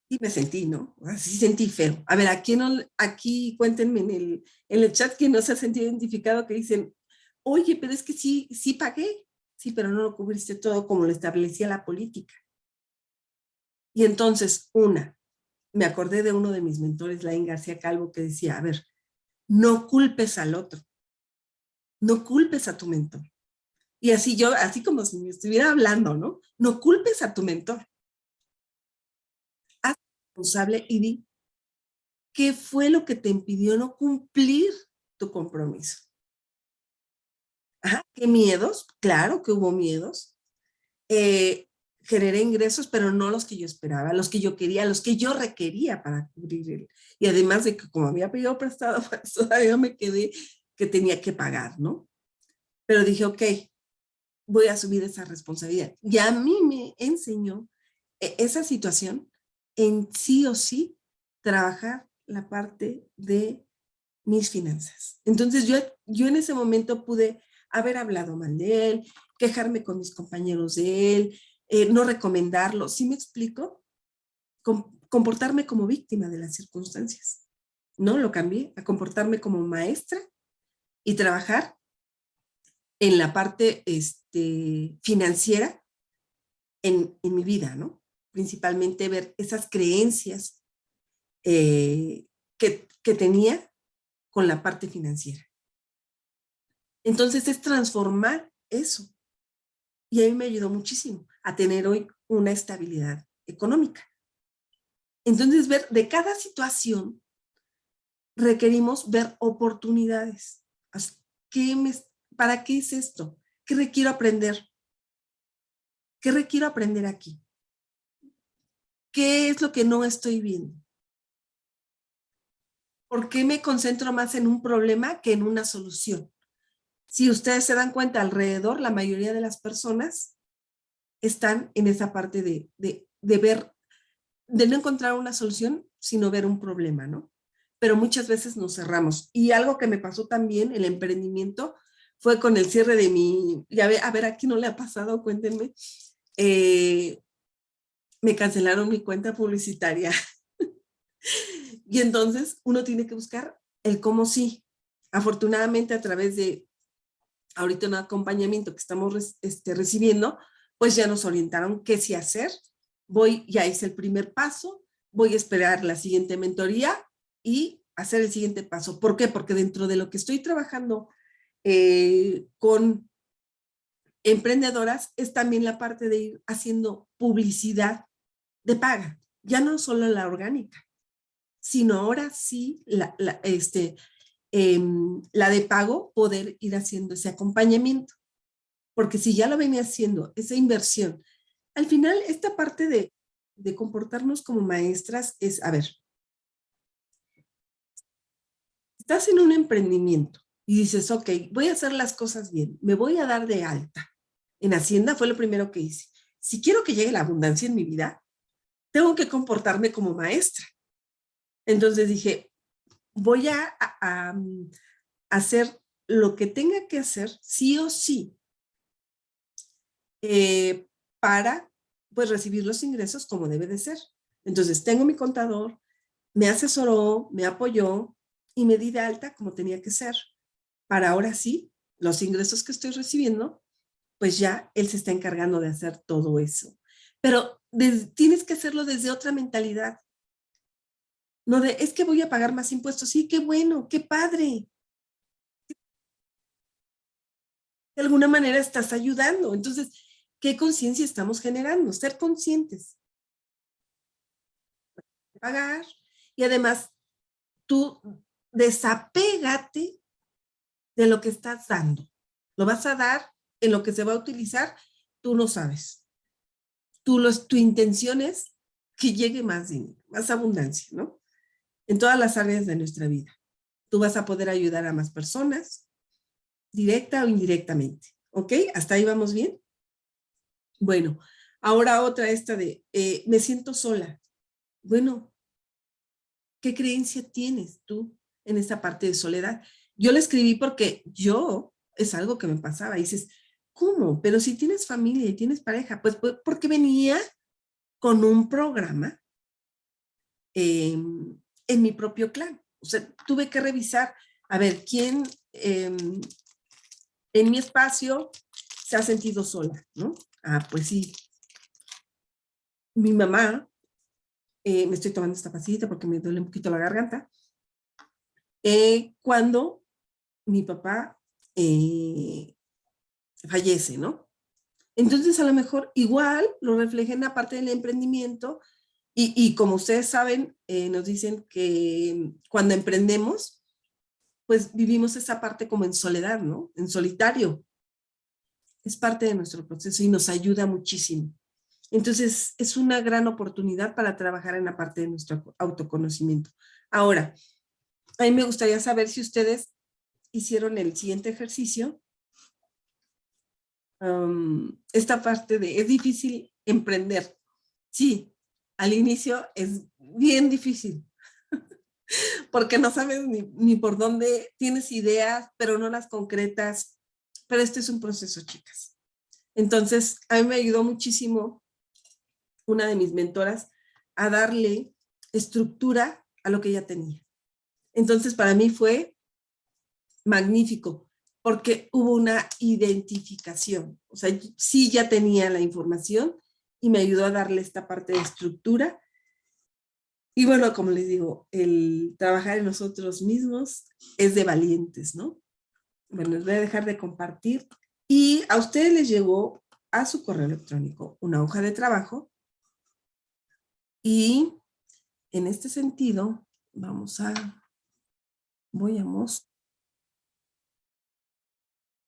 [SPEAKER 1] Y me sentí, ¿no? Así sentí feo. A ver, aquí cuéntenme en el chat quién no se ha sentido identificado, que dicen, oye, pero es que sí pagué. Sí, pero no lo cubriste todo como lo establecía la política. Y entonces, me acordé de uno de mis mentores, Laín García Calvo, que decía, a ver, no culpes al otro, no culpes a tu mentor. Y así como si me estuviera hablando, ¿no? No culpes a tu mentor. Haz responsable y di qué fue lo que te impidió no cumplir tu compromiso. Ajá, ¿qué miedos? Claro que hubo miedos. Generé ingresos, pero no los que yo esperaba, los que yo quería, los que yo requería para cubrir él. Y además de que como había pedido prestado, pues todavía me quedé que tenía que pagar, ¿no? Pero dije, ok, voy a asumir esa responsabilidad. Y a mí me enseñó esa situación en sí o sí trabajar la parte de mis finanzas. Entonces yo en ese momento pude haber hablado mal de él, quejarme con mis compañeros de él, no recomendarlo. ¿Sí me explico? Comportarme como víctima de las circunstancias. No, lo cambié a comportarme como maestra y trabajar en la parte financiera en mi vida, ¿no? Principalmente ver esas creencias que tenía con la parte financiera. Entonces es transformar eso. Y a mí me ayudó muchísimo a tener hoy una estabilidad económica. Entonces, ver de cada situación requerimos ver oportunidades. ¿Qué ¿Para qué es esto? ¿Qué requiero aprender? ¿Qué requiero aprender aquí? ¿Qué es lo que no estoy viendo? ¿Por qué me concentro más en un problema que en una solución? Si ustedes se dan cuenta alrededor, la mayoría de las personas están en esa parte de ver, de no encontrar una solución, sino ver un problema, ¿no? Pero muchas veces nos cerramos. Y algo que me pasó también, el emprendimiento, fue con el cierre de a ver, aquí no le ha pasado, cuéntenme, me cancelaron mi cuenta publicitaria. Y entonces uno tiene que buscar el cómo sí. Afortunadamente a través de ahorita un acompañamiento que estamos recibiendo, pues ya nos orientaron qué sí hacer. Ya hice el primer paso, voy a esperar la siguiente mentoría y hacer el siguiente paso. ¿Por qué? Porque dentro de lo que estoy trabajando con emprendedoras es también la parte de ir haciendo publicidad de paga, ya no solo la orgánica, sino ahora sí la de pago, poder ir haciendo ese acompañamiento. Porque si ya lo venía haciendo, esa inversión, al final esta parte de comportarnos como maestras es, a ver, estás en un emprendimiento y dices, ok, voy a hacer las cosas bien, me voy a dar de alta. En Hacienda fue lo primero que hice. Si quiero que llegue la abundancia en mi vida, tengo que comportarme como maestra. Entonces dije, voy a hacer lo que tenga que hacer, sí o sí, eh, para pues recibir los ingresos como debe de ser. Entonces tengo mi contador, me asesoró, me apoyó y me di de alta como tenía que ser. Para ahora sí, los ingresos que estoy recibiendo, pues ya él se está encargando de hacer todo eso. Pero tienes que hacerlo desde otra mentalidad. No de, es que voy a pagar más impuestos. Sí, qué bueno, qué padre. De alguna manera estás ayudando. Entonces, ¿qué conciencia estamos generando? Ser conscientes, pagar y además tú desapégate de lo que estás dando. Lo vas a dar en lo que se va a utilizar, tú no sabes. Tu intención es que llegue más dinero, más abundancia, ¿no? En todas las áreas de nuestra vida. Tú vas a poder ayudar a más personas, directa o indirectamente. ¿Ok? ¿Hasta ahí vamos bien? Bueno, ahora otra esta de, me siento sola. Bueno, ¿qué creencia tienes tú en esta parte de soledad? Yo la escribí porque yo, es algo que me pasaba. Y dices, ¿cómo? Pero si tienes familia y tienes pareja, pues porque venía con un programa en mi propio clan. O sea, tuve que revisar, a ver, quién en mi espacio se ha sentido sola, ¿no? Ah, pues sí, mi mamá, me estoy tomando esta pastillita porque me duele un poquito la garganta, cuando mi papá fallece, ¿no? Entonces, a lo mejor igual lo refleja en la parte del emprendimiento y como ustedes saben, nos dicen que cuando emprendemos, pues vivimos esa parte como en soledad, ¿no? En solitario. Es parte de nuestro proceso y nos ayuda muchísimo. Entonces, es una gran oportunidad para trabajar en la parte de nuestro autoconocimiento. Ahora, a mí me gustaría saber si ustedes hicieron el siguiente ejercicio. Esta parte de, es difícil emprender. Sí, al inicio es bien difícil, porque no sabes ni por dónde, tienes ideas, pero no las concretas. Pero este es un proceso, chicas. Entonces, a mí me ayudó muchísimo una de mis mentoras a darle estructura a lo que ella tenía. Entonces, para mí fue magnífico, porque hubo una identificación. O sea, sí ya tenía la información y me ayudó a darle esta parte de estructura. Y bueno, como les digo, el trabajar en nosotros mismos es de valientes, ¿no? Bueno, les voy a dejar de compartir. Y a ustedes les llegó a su correo electrónico una hoja de trabajo y en este sentido voy a mostrar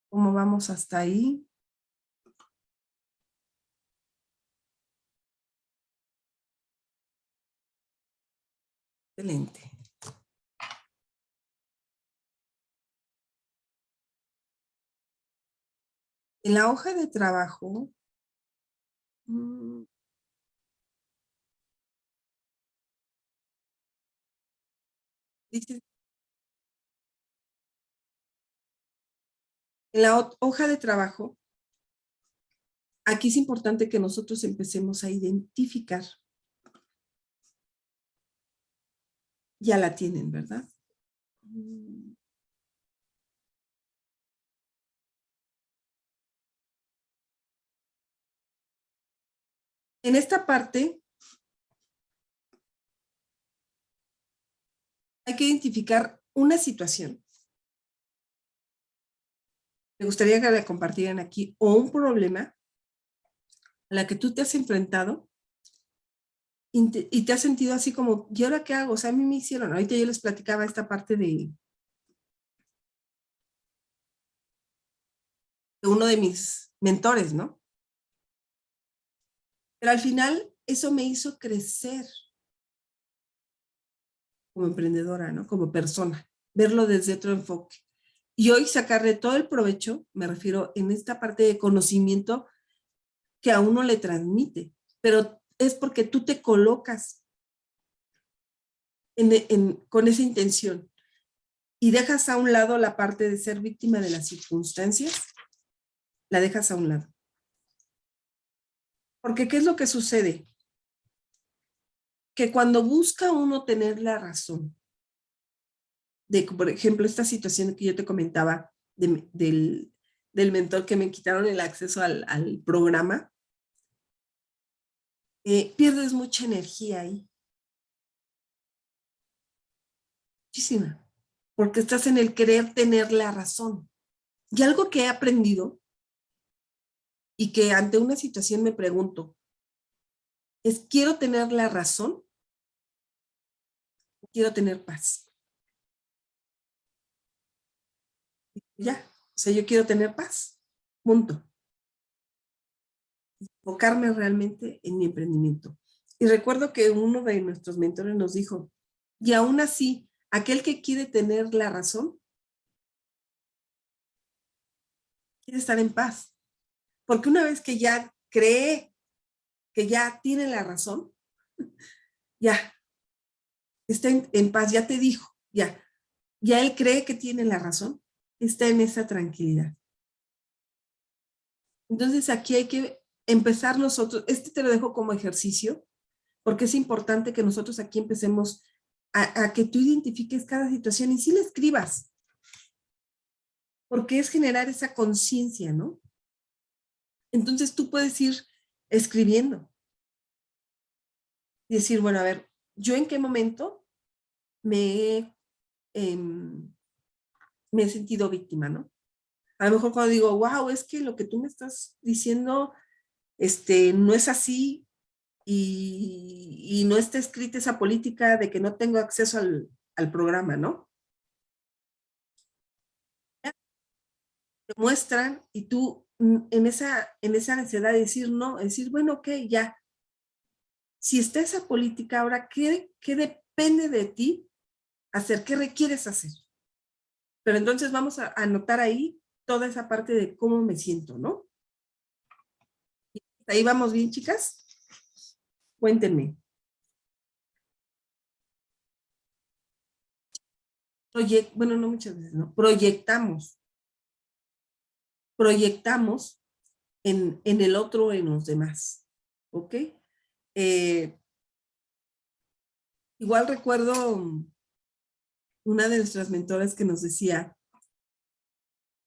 [SPEAKER 1] cómo vamos hasta ahí. Excelente. En la hoja de trabajo, mm, dice, en la hoja de trabajo, aquí es importante que nosotros empecemos a identificar. Ya la tienen, ¿verdad? En esta parte hay que identificar una situación Me gustaría que le compartieran aquí o un problema a la que tú te has enfrentado y te has sentido así como, ¿y ahora qué hago? O sea, a mí me hicieron, ahorita yo les platicaba esta parte de uno de mis mentores, ¿no? Pero al final eso me hizo crecer como emprendedora, ¿no? Como persona, verlo desde otro enfoque. Y hoy sacarle todo el provecho, me refiero en esta parte de conocimiento que a uno le transmite, pero es porque tú te colocas con esa intención y dejas a un lado la parte de ser víctima de las circunstancias, la dejas a un lado. Porque ¿qué es lo que sucede? Que cuando busca uno tener la razón, de, por ejemplo, esta situación que yo te comentaba del mentor que me quitaron el acceso al programa, pierdes mucha energía ahí, muchísima, porque estás en el querer tener la razón. Y algo que he aprendido y que ante una situación me pregunto, es, ¿quiero tener la razón? Quiero tener paz. Ya, o sea, yo quiero tener paz, punto. Enfocarme realmente en mi emprendimiento. Y recuerdo que uno de nuestros mentores nos dijo, y aún así, aquel que quiere tener la razón, quiere estar en paz. Porque una vez que ya cree que ya tiene la razón, ya está en paz, ya te dijo, ya él cree que tiene la razón, está en esa tranquilidad. Entonces aquí hay que empezar nosotros, te lo dejo como ejercicio, porque es importante que nosotros aquí empecemos a que tú identifiques cada situación y sí la escribas, porque es generar esa conciencia, ¿no? Entonces tú puedes ir escribiendo y decir, bueno, a ver, ¿yo en qué momento me he, em, me he sentido víctima, ¿no? A lo mejor cuando digo, wow, es que lo que tú me estás diciendo, no es así y no está escrita esa política de que no tengo acceso al programa, ¿no? Te muestran y tú en esa ansiedad de decir no, decir, bueno, ok, ya, si está esa política, ahora, ¿qué depende de ti hacer? ¿Qué requieres hacer? Pero entonces vamos a anotar ahí toda esa parte de cómo me siento, ¿no? Ahí vamos bien, chicas. Cuéntenme. Bueno, no muchas veces, ¿no? Proyectamos en el otro, en los demás, ¿ok? Eh, igual recuerdo una de nuestras mentoras que nos decía,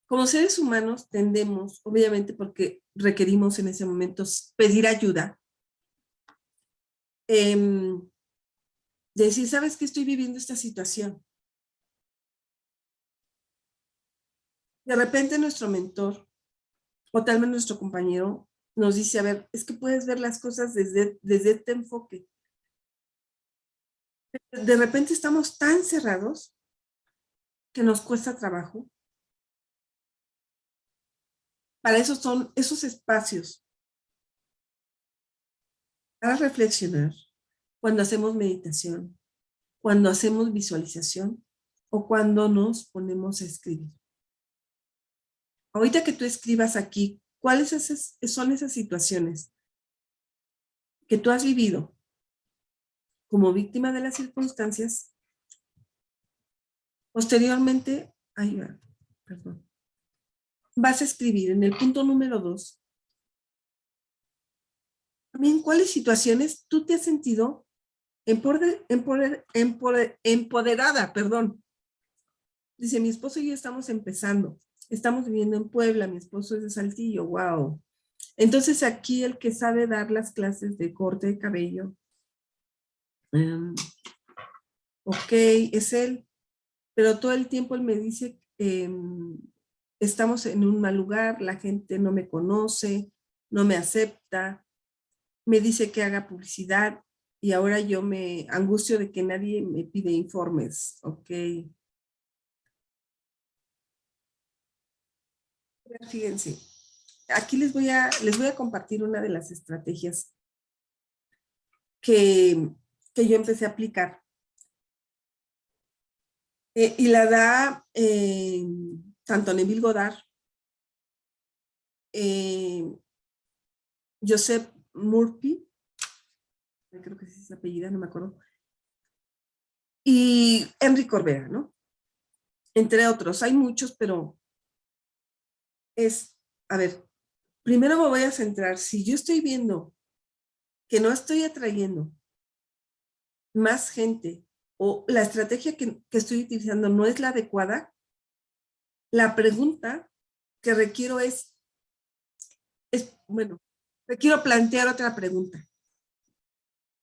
[SPEAKER 1] como seres humanos tendemos, obviamente porque requerimos en ese momento pedir ayuda, eh, decir, ¿sabes qué? Estoy viviendo esta situación. De repente nuestro mentor, o tal vez nuestro compañero, nos dice, a ver, es que puedes ver las cosas desde este enfoque. De repente estamos tan cerrados que nos cuesta trabajo. Para eso son esos espacios, para reflexionar, cuando hacemos meditación, cuando hacemos visualización o cuando nos ponemos a escribir. Ahorita que tú escribas aquí, son esas situaciones que tú has vivido como víctima de las circunstancias? Posteriormente, ahí va, perdón, vas a escribir en el punto número 2, también cuáles situaciones tú te has sentido empoderada, perdón. Dice, mi esposo y yo estamos empezando, estamos viviendo en Puebla, mi esposo es de Saltillo, wow. Entonces aquí el que sabe dar las clases de corte de cabello, ok, es él, pero todo el tiempo él me dice, estamos en un mal lugar, la gente no me conoce, no me acepta, me dice que haga publicidad y ahora yo me angustio de que nadie me pide informes. Ok. Fíjense, aquí les voy a compartir una de las estrategias que, que yo empecé a aplicar. Y la da tanto Neville Goddard, eh, Joseph Murphy, creo que es esa apellida, no me acuerdo, y Henry Corbera, ¿no? Entre otros, hay muchos, pero es, a ver, primero me voy a centrar, si yo estoy viendo que no estoy atrayendo más gente o la estrategia que estoy utilizando no es la adecuada, la pregunta que requiero bueno, requiero plantear otra pregunta.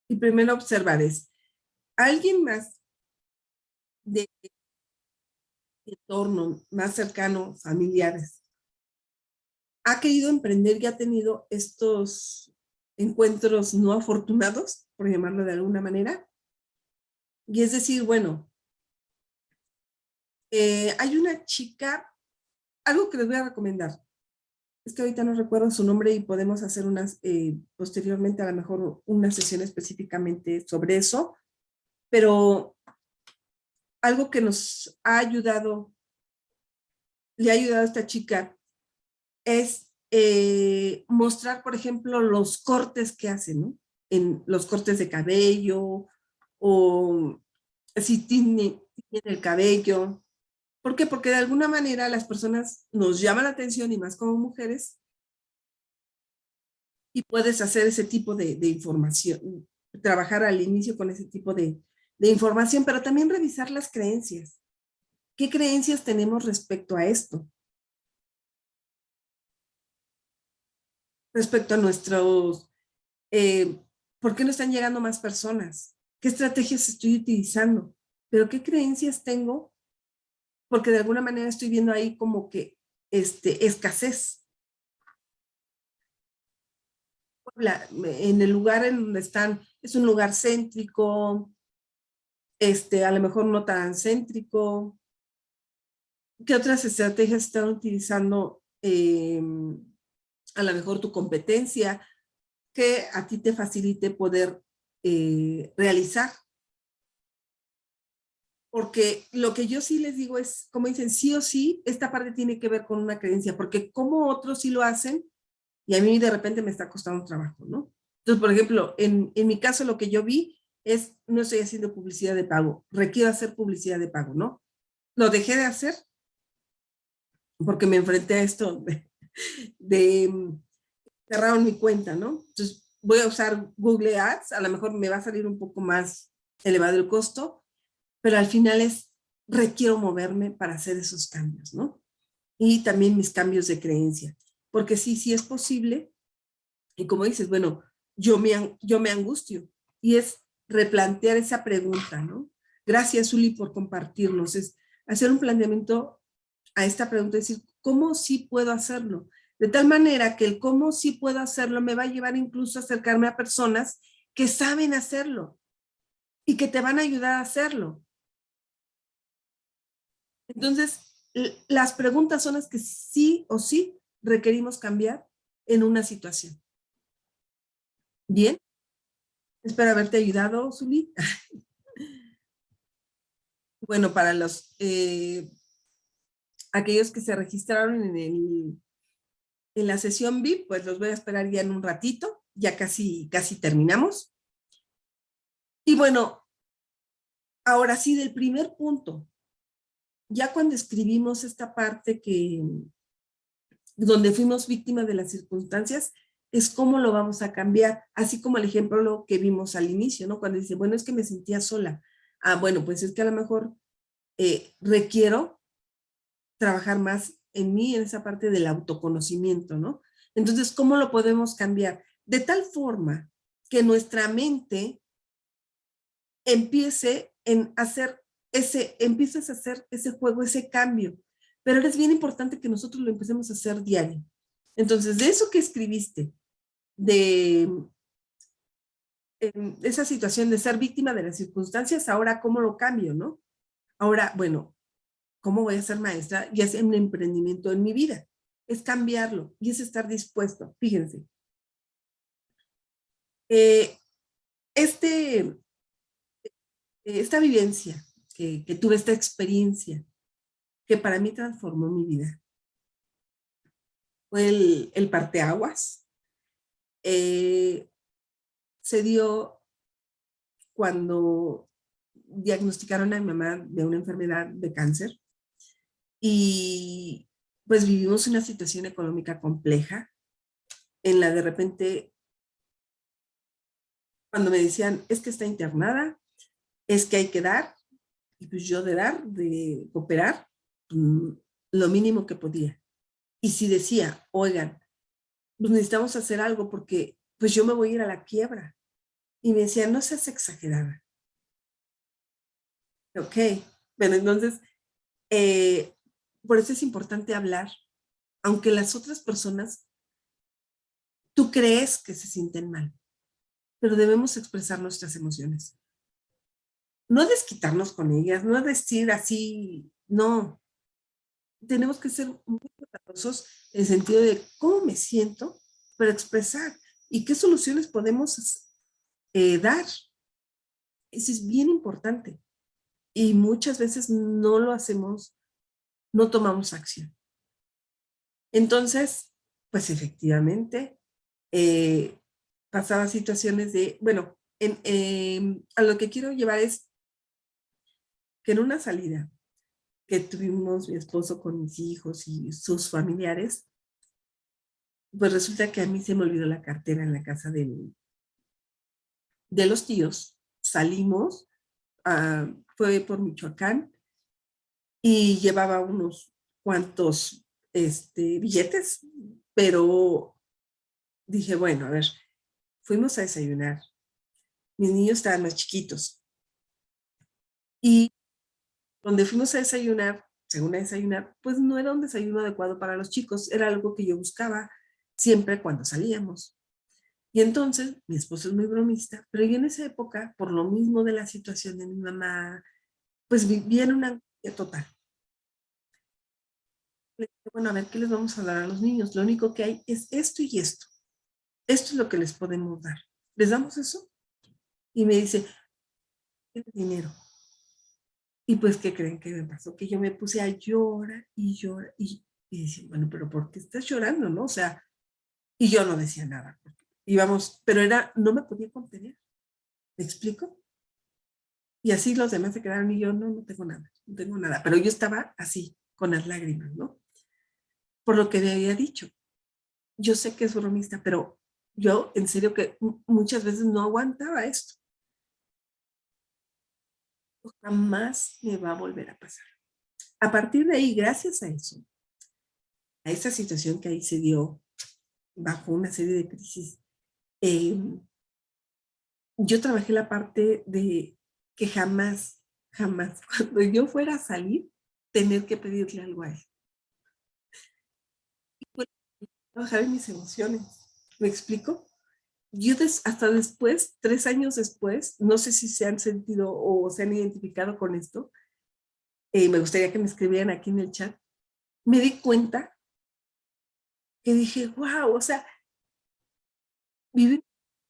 [SPEAKER 1] Y primero observar ¿alguien más de mi entorno, más cercano, familiares, ha querido emprender y ha tenido estos encuentros no afortunados, por llamarlo de alguna manera? Y es decir, bueno, hay una chica, algo que les voy a recomendar, es que ahorita no recuerdo su nombre y podemos hacer posteriormente a lo mejor una sesión específicamente sobre eso, pero algo que nos ha ayudado, le ha ayudado a esta chica, es mostrar, por ejemplo, los cortes que hace, ¿no? En los cortes de cabello o si tiene el cabello. ¿Por qué? Porque de alguna manera las personas nos llaman la atención y más como mujeres y puedes hacer ese tipo de información, trabajar al inicio con ese tipo de información, pero también revisar las creencias. ¿Qué creencias tenemos respecto a esto? Respecto a nuestros, ¿por qué no están llegando más personas? ¿Qué estrategias estoy utilizando? ¿Pero qué creencias tengo? Porque de alguna manera estoy viendo ahí como que escasez. En el lugar en donde están, es un lugar céntrico, a lo mejor no tan céntrico. ¿Qué otras estrategias están utilizando? A lo mejor tu competencia, que a ti te facilite poder realizar. Porque lo que yo sí les digo es, como dicen, sí o sí, esta parte tiene que ver con una creencia, porque como otros sí lo hacen y a mí de repente me está costando trabajo, ¿no? Entonces, por ejemplo, en mi caso lo que yo vi es, no estoy haciendo publicidad de pago, requiero hacer publicidad de pago, ¿no? Lo dejé de hacer porque me enfrenté a esto de cerraron mi cuenta, ¿no? Entonces voy a usar Google Ads, a lo mejor me va a salir un poco más elevado el costo, pero al final requiero moverme para hacer esos cambios, ¿no? Y también mis cambios de creencia, porque sí, sí es posible, y como dices, bueno, yo me angustio, y es replantear esa pregunta, ¿no? Gracias, Uli, por compartirnos, es hacer un planteamiento a esta pregunta, es decir, ¿cómo sí puedo hacerlo? De tal manera que el cómo sí puedo hacerlo me va a llevar incluso a acercarme a personas que saben hacerlo y que te van a ayudar a hacerlo. Entonces, las preguntas son las que sí o sí requerimos cambiar en una situación. Bien, espero haberte ayudado, Zuli. Bueno, para aquellos que se registraron en la sesión VIP, pues los voy a esperar ya en un ratito, ya casi terminamos. Y bueno, ahora sí, del primer punto, ya cuando escribimos esta parte donde fuimos víctimas de las circunstancias, es cómo lo vamos a cambiar, así como el ejemplo que vimos al inicio, ¿no? Cuando dice, bueno, es que me sentía sola. Ah, bueno, pues es que a lo mejor requiero trabajar más en mí, en esa parte del autoconocimiento, ¿no? Entonces, ¿cómo lo podemos cambiar? De tal forma que nuestra mente empieces a hacer ese juego, ese cambio. pero ahora es bien importante que nosotros lo empecemos a hacer diario. Entonces, de eso que escribiste, de esa situación de ser víctima de las circunstancias, ahora cómo lo cambio, ¿no? Ahora, bueno, ¿cómo voy a ser maestra? Y hacer un emprendimiento en mi vida. Es cambiarlo y es estar dispuesto. Fíjense, eh, este, esta vivencia que tuve, esta experiencia que para mí transformó mi vida, fue el parteaguas. Eh, Se dio cuando diagnosticaron a mi mamá de una enfermedad de cáncer y pues vivimos una situación económica compleja en la de repente cuando me decían es que está internada, es que hay que dar, y pues yo de dar, de cooperar, mm, lo mínimo que podía. Y si decía, oigan, pues necesitamos hacer algo porque pues yo me voy a ir a la quiebra. Y me decían, no seas exagerada. Ok, bueno, entonces, eh, por eso es importante hablar, aunque las otras personas, tú crees que se sienten mal, pero debemos expresar nuestras emociones. No desquitarnos con ellas, no decir así, no. Tenemos que ser muy cuidadosos en el sentido de cómo me siento, pero expresar y qué soluciones podemos dar. Eso es bien importante. Y muchas veces no lo hacemos, no tomamos acción. Entonces, pues efectivamente, eh, pasaba situaciones de, bueno, a lo que quiero llevar es que en una salida que tuvimos mi esposo con mis hijos y sus familiares, pues resulta que a mí se me olvidó la cartera en la casa de los tíos. Salimos, fue por Michoacán y llevaba unos cuantos billetes, pero dije, bueno, a ver, fuimos a desayunar. Mis niños estaban más chiquitos y donde fuimos a desayunar, según a desayunar, pues no era un desayuno adecuado para los chicos, era algo que yo buscaba siempre cuando salíamos. Y entonces, mi esposo es muy bromista, pero yo en esa época, por lo mismo de la situación de mi mamá, pues vivía en una angustia total. Le dije, bueno, a ver, ¿qué les vamos a dar a los niños? Lo único que hay es esto y esto. Esto es lo que les podemos dar. ¿Les damos eso? Y me dice, ¿tienes dinero? Y pues, ¿qué creen que me pasó? Que yo me puse a llorar y llorar y decía, bueno, pero ¿por qué estás llorando, no? O sea, y yo no decía nada. Íbamos, pero era, no me podía contener. ¿Me explico? Y así los demás se quedaron y yo, no, no tengo nada, no tengo nada. Pero yo estaba así, con las lágrimas, ¿no? Por lo que me había dicho. Yo sé que es bromista, pero yo en serio que muchas veces no aguantaba esto. Jamás me va a volver a pasar. A partir de ahí, gracias a eso, a esa situación que ahí se dio bajo una serie de crisis, eh, yo trabajé la parte de que jamás, jamás, cuando yo fuera a salir, tener que pedirle algo a él. Trabajar en mis emociones. ¿Me explico? Yo hasta después, 3 años después, no sé si se han sentido o se han identificado con esto, me gustaría que me escribieran aquí en el chat, me di cuenta que dije, wow, o sea, viví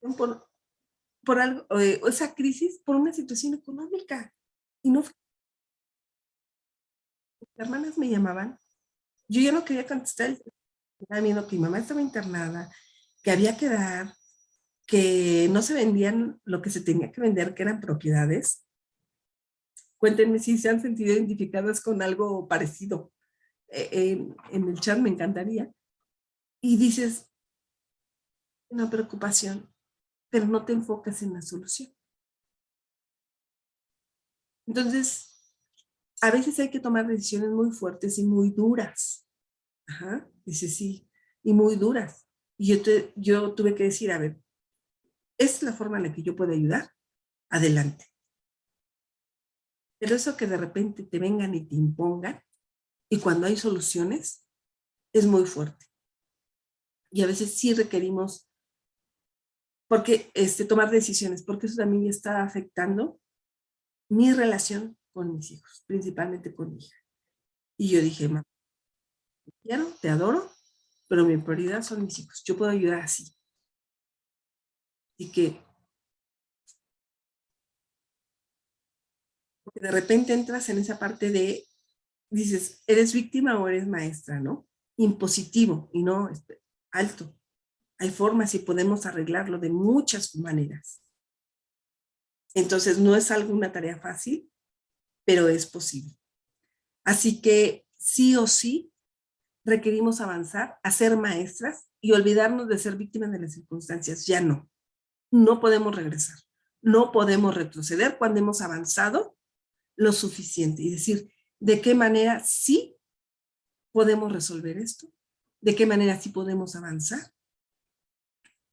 [SPEAKER 1] por algo, esa crisis por una situación económica. Y no, las hermanas me llamaban, yo ya no quería contestar, estaba viendo que mi mamá estaba internada, que había que dar, que no se vendían lo que se tenía que vender, que eran propiedades. Cuéntenme si se han sentido identificadas con algo parecido. En el chat me encantaría. Y dices, una preocupación, pero no te enfocas en la solución. Entonces, a veces hay que tomar decisiones muy fuertes y muy duras. Ajá, dice sí, y muy duras. Y yo tuve que decir, a ver, ¿es la forma en la que yo puedo ayudar? Adelante. Pero eso que de repente te vengan y te impongan, Y cuando hay soluciones, es muy fuerte. Y a veces sí requerimos, porque tomar decisiones, porque eso también está afectando mi relación con mis hijos, principalmente con mi hija. Y yo dije, mamá, te quiero, te adoro, pero mi prioridad son mis hijos. Yo puedo ayudar así. Y que porque de repente entras en esa parte de, dices, ¿eres víctima o eres maestra, no? Impositivo y no alto. Hay formas y podemos arreglarlo de muchas maneras. Entonces, no es alguna tarea fácil, pero es posible. Así que sí o sí requerimos avanzar a ser maestras y olvidarnos de ser víctimas de las circunstancias. Ya no. No podemos regresar. No podemos retroceder cuando hemos avanzado lo suficiente y decir de qué manera sí podemos resolver esto, de qué manera sí podemos avanzar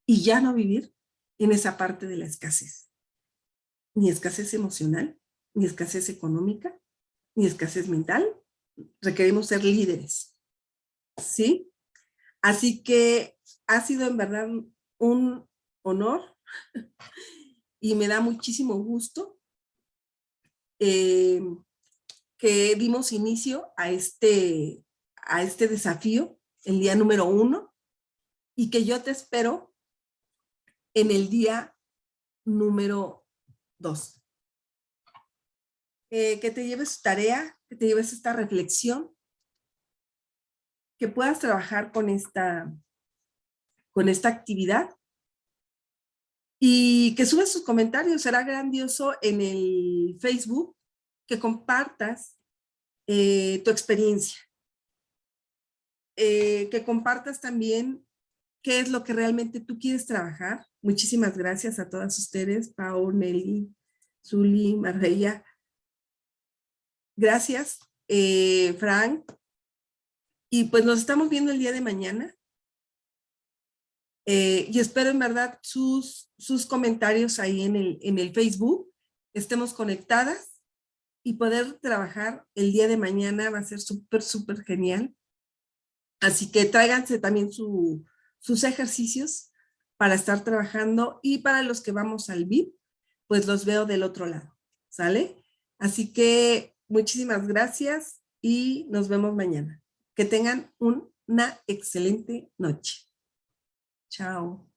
[SPEAKER 1] y ya no vivir en esa parte de la escasez. Ni escasez emocional, ni escasez económica, ni escasez mental. Requerimos ser líderes, ¿sí? Así que ha sido en verdad un honor y me da muchísimo gusto eh, que dimos inicio a este desafío, el día número 1, y que yo te espero en el día número 2. Que te lleves tarea, que te lleves esta reflexión, que puedas trabajar con esta actividad y que subas tus comentarios. Será grandioso en el Facebook que compartas tu experiencia, que compartas también qué es lo que realmente tú quieres trabajar. Muchísimas gracias a todas ustedes, Pau, Nelly, Zuli, Marbella. Gracias, Frank. Y pues nos estamos viendo el día de mañana. Y espero en verdad sus comentarios ahí en el Facebook. Estemos conectadas y poder trabajar el día de mañana va a ser súper, súper genial. Así que tráiganse también sus ejercicios para estar trabajando y para los que vamos al VIP, pues los veo del otro lado, ¿sale? Así que muchísimas gracias y nos vemos mañana. Que tengan una excelente noche. Chao.